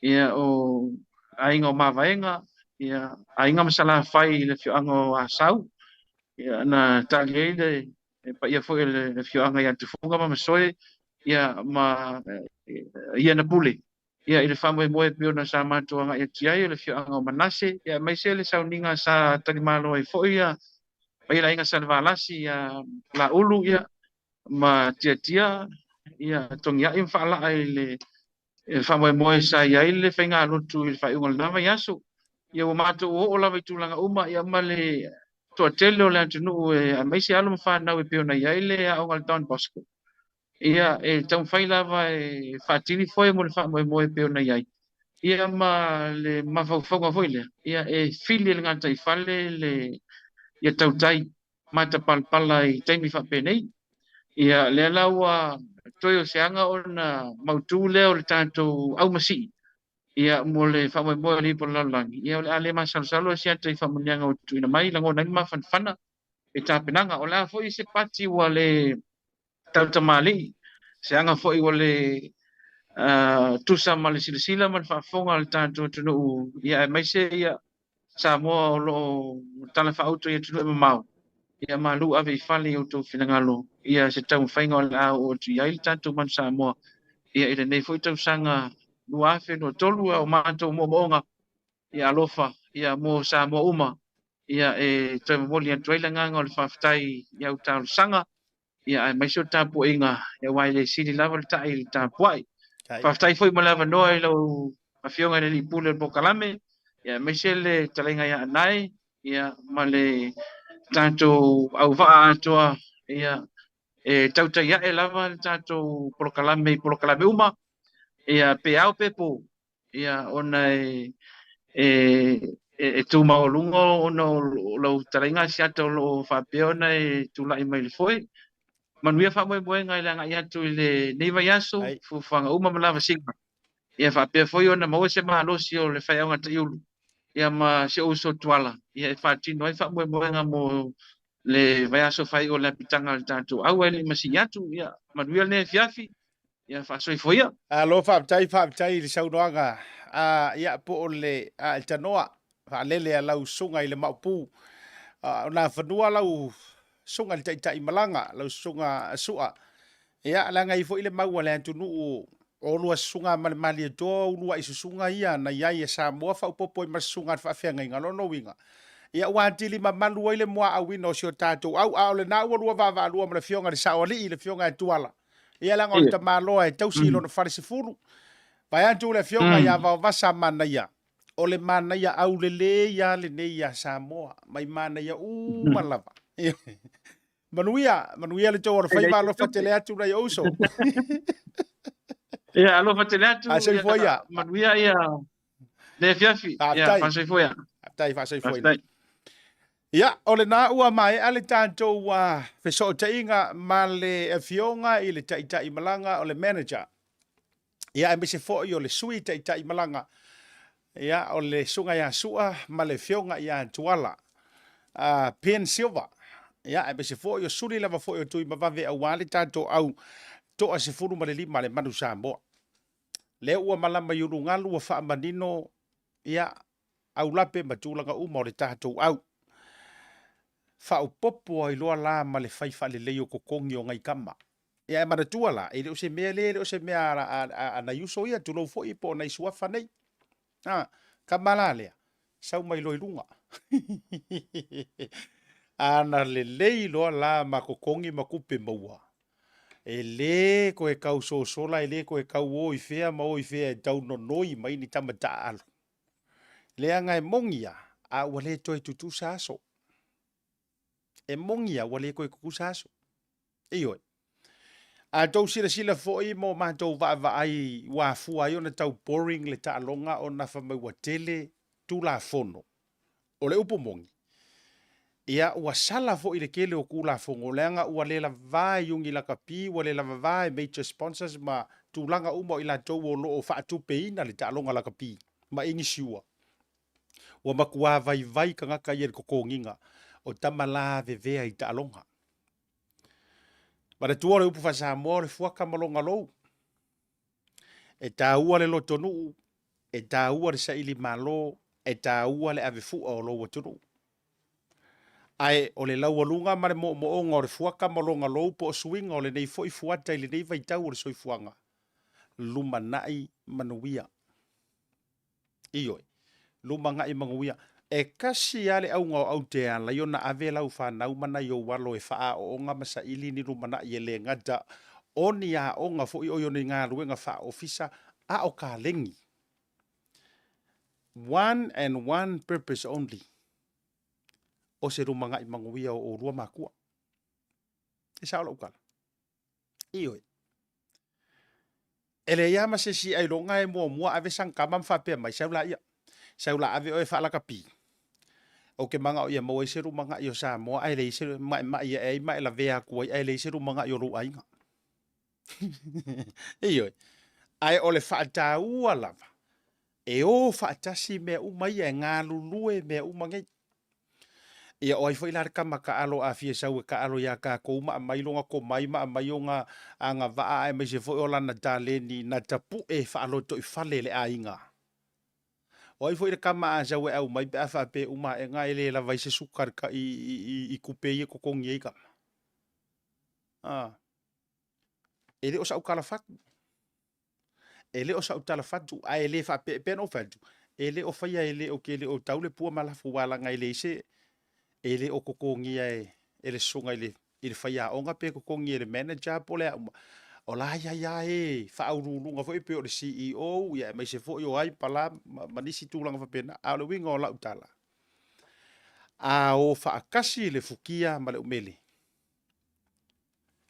ia o ainga o mawaenga, ia ainga masala whai i le fioanga o asau, ia na tali e le pa ia foi le fioanga i atufunga ma masoe, ia ma ia na pule. Ia i le whamoe moe pio na sa mātua ia tiai le fio anga o manase. Ia mai se le sauninga sa talimalo ai fo ia. Mai la inga sa le valasi ia la ulu ia. Ma tia ia tongi ia whaala ai le whamoe moe sa ia i le whainga alutu i le whaiunga le nama iasu. Ia o mātua o lawa i tūlanga uma ia ma le toa tele o le antunu e mai se alu mwhanau e pio na ia i le a onga le Don Bosco. Ia e tau whai lava e whaatini foi mo le whamoe moe peo na iai. Ia ma le mawhauwhaunga foi lea. Ia e whili le ngata i whale le ia tautai mata palpala i taimi whapenei. Ia lea laua toi o seanga o na mautu lea o le tātou au masi. Ia mo le whamoe moe li po lalangi. Ia o le ale masalsalo e siata i whamunianga o tuina mai lango nai mawhanwhana e tāpenanga. O lea foi se pati wa le tautamali se anga foi wale tusa male sila man fa fonga le tanto tunu ia mai se ia Samoa o lo tala whaauto ia tunu e mamau. Ia malu ave I whale o tō whinangalo. Ia se tau whainga o la o tu ia ili tātou man Samoa. Ia ere nei fwoi tau sanga nuafe no tolu o mātou mo moonga. Ia alofa, ia mo Samoa uma. Ia e tau mamoli an tuaila nganga o le whawhtai ia u tālu sanga. Ia e maisio tāpu inga. Ia wai le sini lava le tai le tāpu ai. Whawhtai fwoi malava noa I lau mawhionga le li pule le pokalame. Ia maisio le talenga ia anai. Ia ma le tātou au waa atoa. Ia e Tautai A'e lava le tātou polokalame uma. Ia pe au pepo. Ia ona e tu maolungo ona lo talenga si ato lo whapeona e tulai mai le foi. Manuia whamoe moe ngai langa I atu I le neiva yaso fu whanga uma malava singa. Ia whapea foi ona maua se mahalosi o le whaiaunga ta iulu. Ia ma se uso tuala. Ia e whaatino ai whamoe moe nga mo le vaiaso whai o le pitanga le tātou. Au ele masi atu. Ia manuia le fiafi. Ia whaasoi foi ia. Lo whaaptai le saunoanga. Ia po o le el tanoa. Whaalele a lau sunga I le maupu. Nā whanua lau sunga le taitai malanga. Lau sunga sua. Ia langa I fo I le maua le antunu o lua sunga male mali do lua isu sunga ia na ia ia Samoa whaupopo I mas sunga whaafenga inga lono winga. Ia wātili ma malu ai le mua awina o sio tātou. Au le nā ua lua vava lua ma le fionga le saoli I le fionga e tuala. Ia langa o le tamaloa e tausi ilo na wharisi furu. Vai antu le fionga ia vau vasa mana ia. O le mana ia au le ia le ne ia Samoa. Mai mana ia malava. Manuia le tau o le whaiva lo whatele atu rai ouso. Ia alo whatele atu. Asai foi ia. Manuia ia le fiafi. Ia whasai foi ia. Whasai foi. Ia, o le nā ua mai ale tātou wheso o te inga ma le fionga I le taitai malanga o le manager. Ia e mese fōi o le sui taitai malanga. Ia o le sunga ia sua ma le fionga ia tuala. Pen silver. Ia e mese fōi o suri lava fōi o tui mawave au wale tātou au toa se furu ma le lima le Manu Samoa. Le ua malama yuru ngalu wa wha manino ia au lape matulanga uma o le tātou au. Whao popo I loa la ma le whaifa le leo kokongi o ngai kama. Ia e maratua la, e leo se mea leo se mea ana yuso ia tulo fo I po na isua whanei. Kamala lea, sau mai loi runga. Ana le lei loa la ma kokongi ma kupe maua. E le ko e kau so sola, e le ko e kau o I fea ma o I fea e tau no noi mai ni tamata alo. Lea ngai mongia, a wale toi tutu sa aso. E mongia wale koe kukusaso. Ioi. A tau sila foi mo mātou va ai wafua ai ona tau boring le taalonga o na whamai wa tele tu la fono. O le upo mongi. Ia ua sala foi le kele o kula fongo. Leanga ua le la vai yungi la kapi, ua le la vai major sponsors ma tūlanga uma I la tau o lo o whaatu peina le taalonga la kapi. Ma ingi siua. Ua makua vai ka ngaka I kokonginga. O tamala vevea I taalonga. Ma le tua le upu fa Samoa le fuaka malonga lou. E tāua le lotonu, e tāua le saili malo, e tāua le avefua o lou atunu. Ai o le laualunga ma le moonga o le fuaka malonga lou po o suinga o le nei foi fuata I le nei vaitau o le soifuanga. Luma nai manuia. Ioi. Luma ngai manuia. E kasi ale au ngau au te ala yona ave lau whanau mana yo walo e wha o onga masa ili ni rumana I ele ngata oni a onga fo I oyo ni ngā ruenga wha ofisa a o ka lengi. One and one purpose only. O se rumanga I manguia o rua makua. E sa ola ukala. Ioi. Ele yama se si ai longa e mua ave sang kamam whapea mai saula ia. Saula ave o e wha alaka pi. O ke manga o ia mo e seru manga I o Samoa ai le seru mai ia e mai la vea kuai ai le seru manga I o ru ainga. Ioi. Ai o le whaataua lava. E o whaatasi mea umai e ngā lulue mea umangai. Ia o ai fo ilar kama ka alo a fie sau e ka alo ia ka ko uma mai longa ko mai ma mai o nga anga va ai mai se fo o lana tale ni na tapu e fa alo to I fale le ainga. Oi foi le kama a jawe au mai pe afa pe uma e nga ele la vai se sukar ka i kupe i ko kongi e kama. Ele o sa ukala fatu. Ele o sa utala fatu a ele fa pe no fatu. Ele o faya ele o kele o taule pua malafu wala nga ele se ele o kokongi ele sunga ele faya onga pe kokongi ele manager pole o la ya e fa urulunga foi pe o CEO ya mai se foi o ai pala manisi tulanga fa pena a le winga o la utala a o fa akasi le fukia ma le umele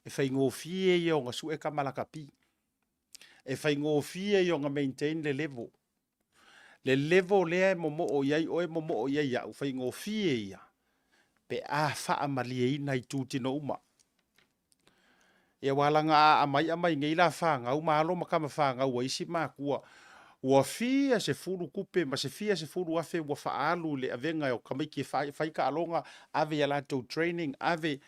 e fa ingofie yo nga su e kamala kapi e fa ingofie yo nga maintain le level le mo o yai o mo o yai ya fa ingofie ya pe a fa amalie ina i tuti no uma e walanga amai ngai la fa nga uma lo makama fa nga wa isi ma kua ua fia se furu kupe ma se fia se furu afe ua faalu le avenga o kamai ki fai ka alonga ave ya lato training ave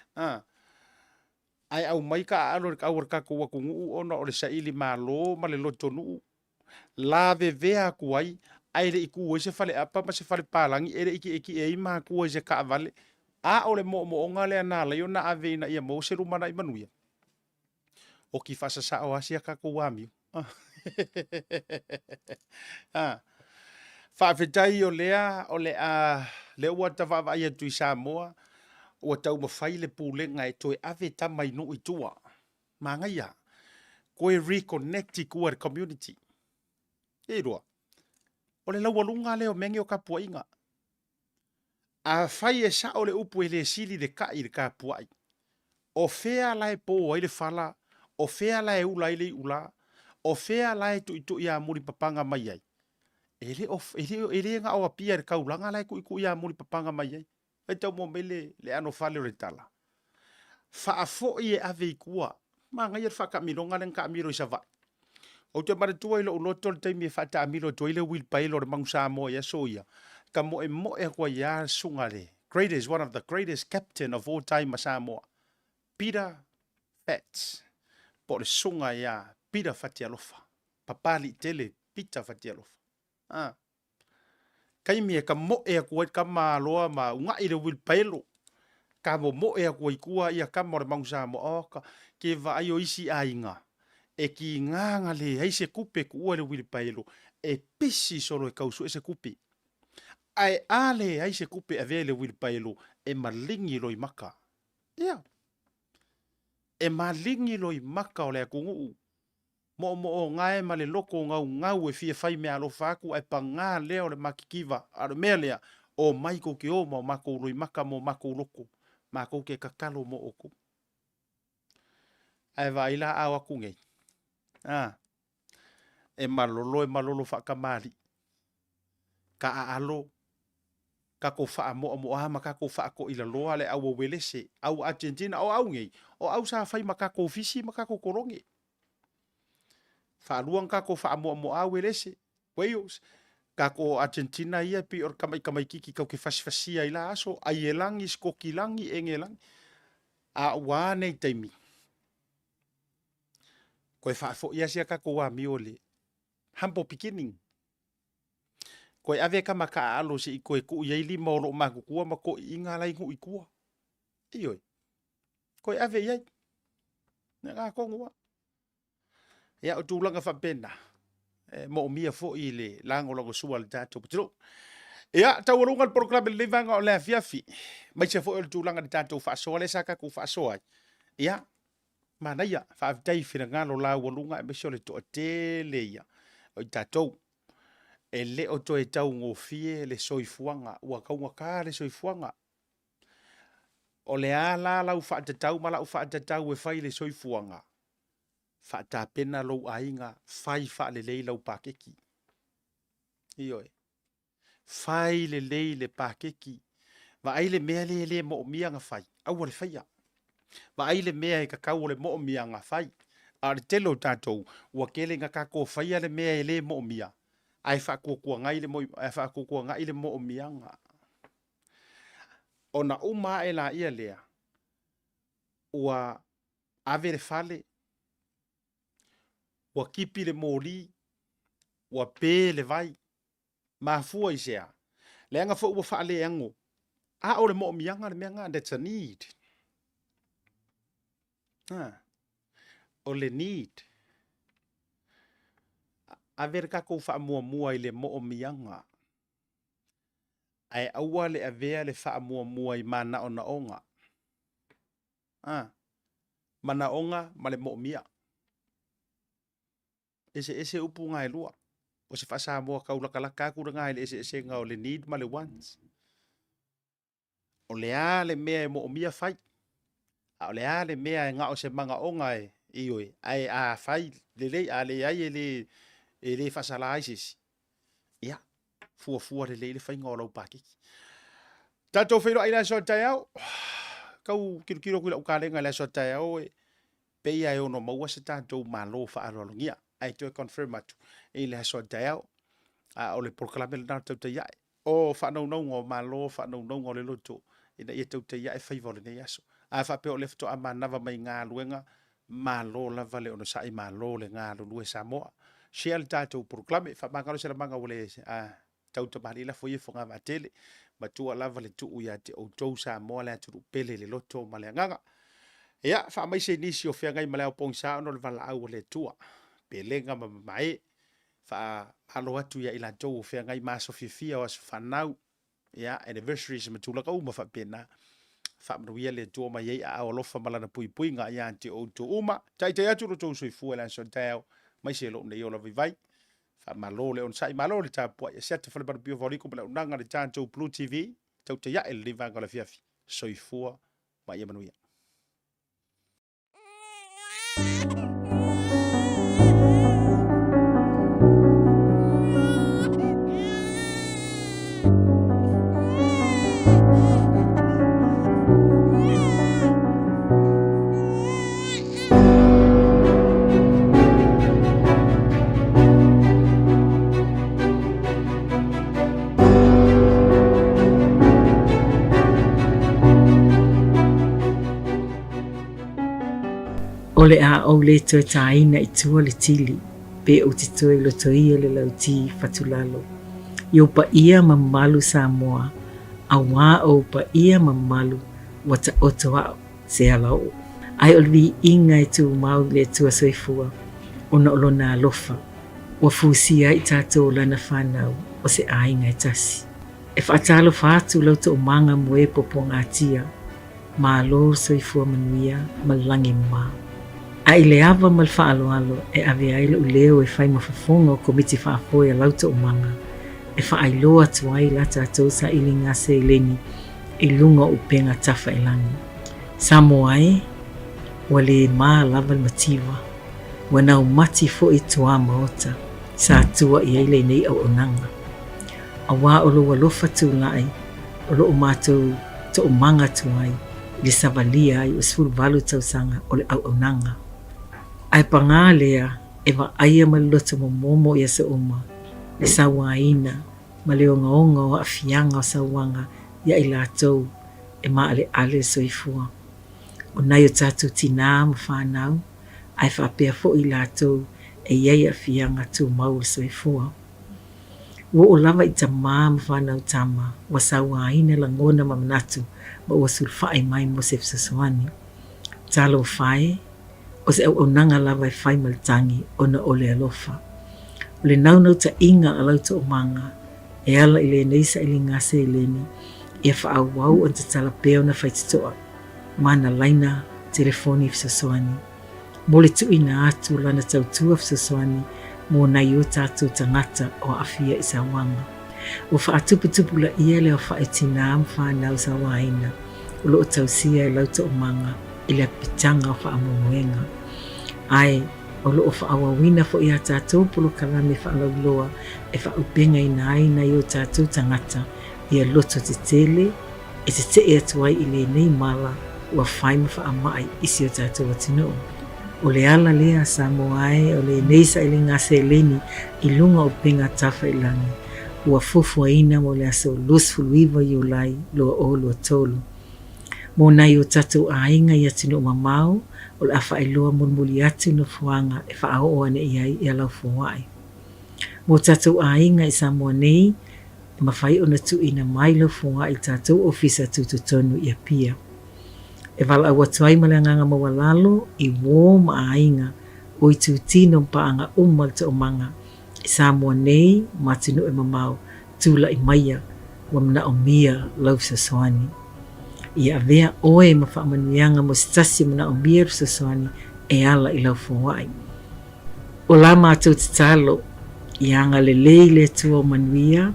ai au mai ka alo ka ur ka ko kungu ona o le saili malo ma le loto nu la vea kuai ai le iku se fale apa ma se fale palangi ere iki e ma ku se ka vale a ole mo onga le na le ona ave na ia mo se rumana i manuia o ki fasa sa o asia ka ko wami Whaafetai o lea, le ua tawa vai atu i Samoa, ua tau mawhai le pūlenga e toi ave tamai no i tua. Mā ngai a, koe reconnecti kua le community. E roa, o le laua lunga leo mengi o kapua inga. A whai e sa o le upu e le sili le kai le kapua i. O fea lai po ai le fala, o fea lai ula i le ula, o fea lai tu ia muri papanga mai ai. Ele nga o pia ka ulanga lai ku ia muri papanga mai ai. E tau mo mele le ano fale o tala. Fa afo i e ave ikua. Ma ngai fa ka mironga len ka miro isa va. O te mare tua ilo uloto le taimi e fa ta miro to ile wil pailo le mangsa mo ya soia. Ka mo e kwa ya sungale. Greatest, one of the greatest captain of all time Samoa. Peter Pats. Po le sunga ya Peter Fatialofa. Papali tele Peter Fatialofa. Kai mia ka mo e ko ka maloa ma unga i le wil pelo ka mo e ko ikua ia ka mo mangsa mo oka ke va ayo isi ainga e ki nganga le ai se kupe ku le wil pelo e pisi solo e kausu e se kupe ai ale ai se kupe ave le wil pelo e malingi loi maka ia e malingi loi maka o le kungu mo ngai ma le loko ngau e fie fai me alo faku ai panga leo le makikiva alo melea o maiko ke o mo mako roi maka mo mako loko mako ke kakalo mo oku ai vai la awa kunge e malolo fa kamali ka alo ka ko fa mo ama ka ko fa ko ila loa le au welese au Argentina au ngai o au sa fai maka ko fisi maka ko koronge fa luang ka ko fa mo welese Wales ka ko Argentina ia pi or kamai kiki ka ke fasfasia ila aso ai elangi skokilangi engelang a wane taimi ko fa fo ia sia ka ko wa miole hampo beginning ko ave ka maka alo si ko ku ia li mo lo ma ku ma ko inga lai ku ikua iyo ko ave ia nga ko ngua ya o tulanga fa pena mo mia fo ile lango logo sual tato putro ya tawurunga program le vanga o le fiafi mai se fo o tulanga tato fa so le saka ku fa so ya mana ya fa tai fina ngalo la wolunga me so le to tele ya o tato ele o to e tau ngofie le soifuanga ua kaunga ka le soifuanga o le ala la u fa tau mala u fa tau e fai le soifuanga fa ta pena lo ainga fai fa le leila u pakeki iyo fai le leile pakeki va ai le mea le mo mianga fai au le fai va ai le mea e kakau le mo mianga fai a le telo tatou ua kele nga kako fai le mea le mo mia ai fa ko ngai le mo ai fa ko ngai le mo mianga ona uma e la ia lea ua ave le fale ua kipi le moli ua pe le vai mafua i sea le anga fo ua faaleago a o le moʻomiaga le mea ga that's a need o le need ave le kakou faamuamua i le moʻomiaga ae aua le avea le faamuamua i manaʻonaʻoga manaʻoga ma le moʻomia ese upu gaelua o se faasamoa kaulakalaka kulaga i le eseesega o le need ma le wants o leā le mea e moʻomia fai a o leā le mea e ga'o se magaʻoga e ioe ae a fai lelei a le ai e lē faasalā ai sesi ia fuafua lelei le faiga o lau pakiki tatou feiloaʻi le aso taeao kau kilokilo kui laʻu kalega le aso taeao e peia e ono maua se tatou malo faaaloalogia ai toe confirm atu i le aso taeao a o le proklame lenā Tautai A'e o faanaunauga o malo faanaunauga o le loto ina ia Tautai A'e faiva o lenei aso a faapea o le fetoʻa manava mai galuega malo lava le ona saʻi malo le galulue Samoa share le tatou proklame faamagalo se lamaga ua le tautamali la foi fo ngava tele matua lava le tu ia te outou Samoa le atu pele le loto ma le ngaga ia fa mai se nisi o fea ngai ma le pongsa no le vala au le tua pelenga ma mai fa alo atu ia ila tou fea ngai ma so fifia o fa nau ia anniversaries ma tula ka uma fa pena fa mruia le tua ma ia a olofa malana pui pui nga ia te outou uma tai tai atu lo tou soifu la so tao mai se lo nei ola vai malo le on sai malo le tapua ia seta fale para bio volico pela unanga le tanto Blue TV Tautai A'e le vanga la fiafi soifua ma ia manuia O le a au le toi taina i tua le tili, pe o te toi lo toia le lauti fatulalo. Yo pa ia mamalu Samoa, a wā o pa ia mamalu wata otoa se alau. Ai o li inga i tu mau le tua soifua, ona o lona alofa, wa fusia i tatou lana whanau o se ainga i tasi. E whaatalo whaatu lau to o manga moe popo ngātia, ma lo soifua manuia malangi maa. Ai le ava mal faaloalo e ave ai le uleo e fai mafafonga o komiti faafoe a lauta o manga. E faailoa atu ai la tātou sa ili ngase ileni i lunga o penga tafa ilangi. Samoa e, wale maa laval mativa, wana o mati fo i tua Maota, sa atua i aile nei au onanga. A wā o lo walofa tu lai, o lo o mātou to o manga tu ai, le savalia ai o sfuru valu tau sanga o le au onanga. Ai panga lea e wa aia malota mo momo ia sa uma le sawaina ma le onga o afianga o sawanga ia i lātou e maa ale soifua. O nai o tātou tina ma whanau ai whapea fo i lātou e iei afianga tu mau soifua. Wo o lava i ta maa ma whanau tama wa sawaina la ngona ma manatu ma ua sulfai mai mo se fsaswani. Talo whae o se au nanga lava e whai maltangi o na ole alofa. O le naunau ta inga a lauta o manga e ala i le neisa i le ngase i leni e wha wau o te tala peo na whaititoa mana laina telefoni fsasoani. Mo le tuina atu lana tautua fsasoani mo na i o tātou tangata o afia i sa wanga. O wha atuputupu la ia le o wha e tina am whanau sa waina o lo o tausia e lauta o manga i le pitanga o wha amomoenga. Ai, o lo o whaawawina fo i a tātou polo kalame whaalauloa e whaupenga i nai na i o tātou tangata i a loto te tele e te te e atuai i le nei mala ua whaima whaamai isi o tātou atino. O le ala lea Samoa e o le neisa i le ngase leni i lunga o penga tafa i langi ua fufua ina mo le aso lusfuluiva i o lai loa o loa tolu. Mo nai o tātou ainga i atino mamau o le awha i loa mulmuli atu no fuanga e wha ao ane i ai i alau fuwai. Mo tātou ainga i Samoa nei mawhai o na tu ina mai lau funga i tātou ofisa tututonu ia pia. E wala awa tuai malanganga mawalalo i wō maainga o i tūtino mpaanga umal te omanga i Samoa nei matinu e mamau tūla i maia wa mna o mia lau sasoani. Ia avea oe ma whaamanuianga mo stasi mna o mia sasoani e ala i lau fungai. O la mātou te talo i anga le lei le tua o manuia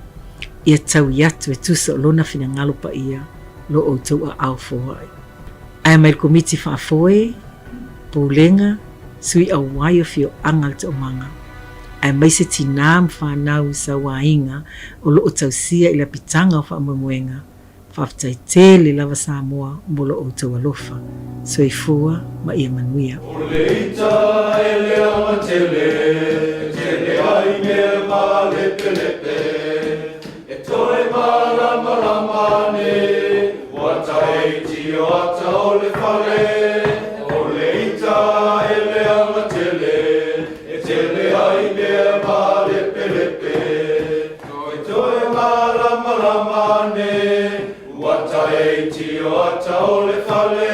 ia tau iatu e tusa o lona fina ngalo pa ia lo o tau a au fungai. Ai mai komiti whaafoe, pōlenga, sui au waio fio angal te omanga. Ai mai se tinam whanau sa wainga o lo o tau sia ila pitanga o whaamamuenga. Whaftai tele lava Samoa mo lo o tau alofa. Soi fua ma ia manuia. O leita e lea tele, tele ai mea ma lepe lepe. E toe ma rama rama ne, watai tio ata o le whare. O leita e lea tele, e tele ai mea ma lepe lepe. E toe ma rama rama ne, watai tio ata o le whare.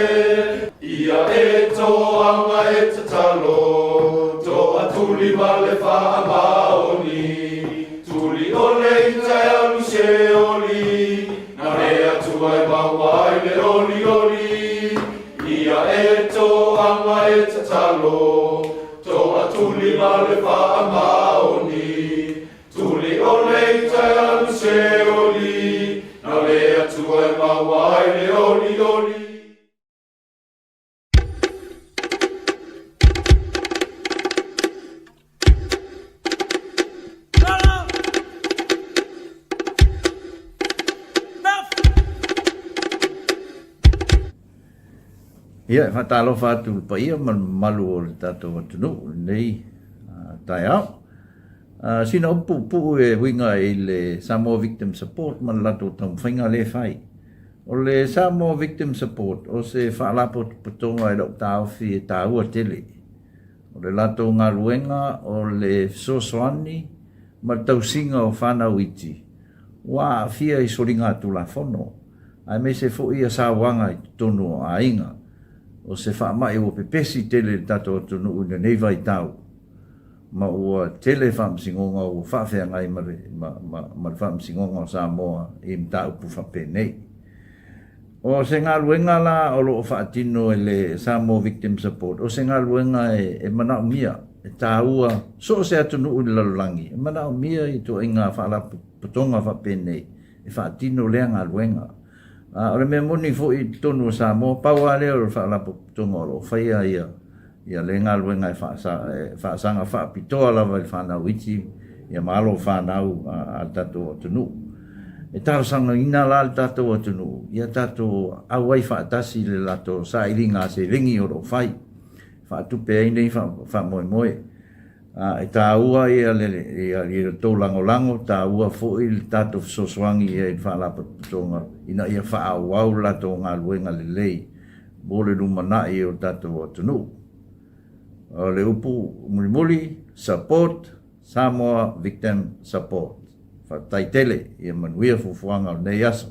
Ia e toanga e tatalo, toa tuli ma le wha maoni. Tuli o leita e alu se oli, na rea tua e mawai le oli oli. Ia e toanga e tatalo, toa tuli ma le wha maoni. Tuli o leita e alu se oli, na rea tua e mawai le oli oli. Ia, whatalo whātu pa ia malu o le tātou atunu, nei tai au. Sina upu e winga i le Samoa Victim Support, man lato tau whainga le whai. O le Samoa Victim Support, o se whaalapo putonga e lau tāu fi e tāua tele. O le lato ngā luenga, o le sosoani, ma tau singa o whanau iti. Wā fia i soringa tu la fono. Ai me se fo ia sāwanga i tonu a inga. O se whaamai o pepesi tele tato tunu una nei vai tau. Ma ua tele whaamsingonga o whawhea ngai ma whaamsingonga o Samoa i mta upu whape nei. O se ngā luenga la o lo o whaatino e le Samoa Victim Support. O se ngā luenga e mana o mia, e tā ua, so se atunu una lalulangi. E mana o mia i to inga whaala putonga whape nei, e whaatino lea ngā luenga. O le mea moni fo i tonu o Samoa, paua leo o whaalapo tonga o whaia ia le ngā luenga e whaasanga whaapitoa lava i whanau iti, ia maalo whanau a tato o tunu. E tarasanga ina la le tato o tunu, ia tato awai whaatasi le lato sa iringa se ringi o ro whai, whaatupe ai nei whamoe moe. E tā ua ia le tau lango, tā ua fo i le tato sosoangi ia i whaalapa tonga, ina ia whaawau lato ngā luenga le lei, bole lumana i o tato o tunu. O le upu mulimuli, support, Samoa Victim Support. Whataitele ia manuia fufuanga o nei aso.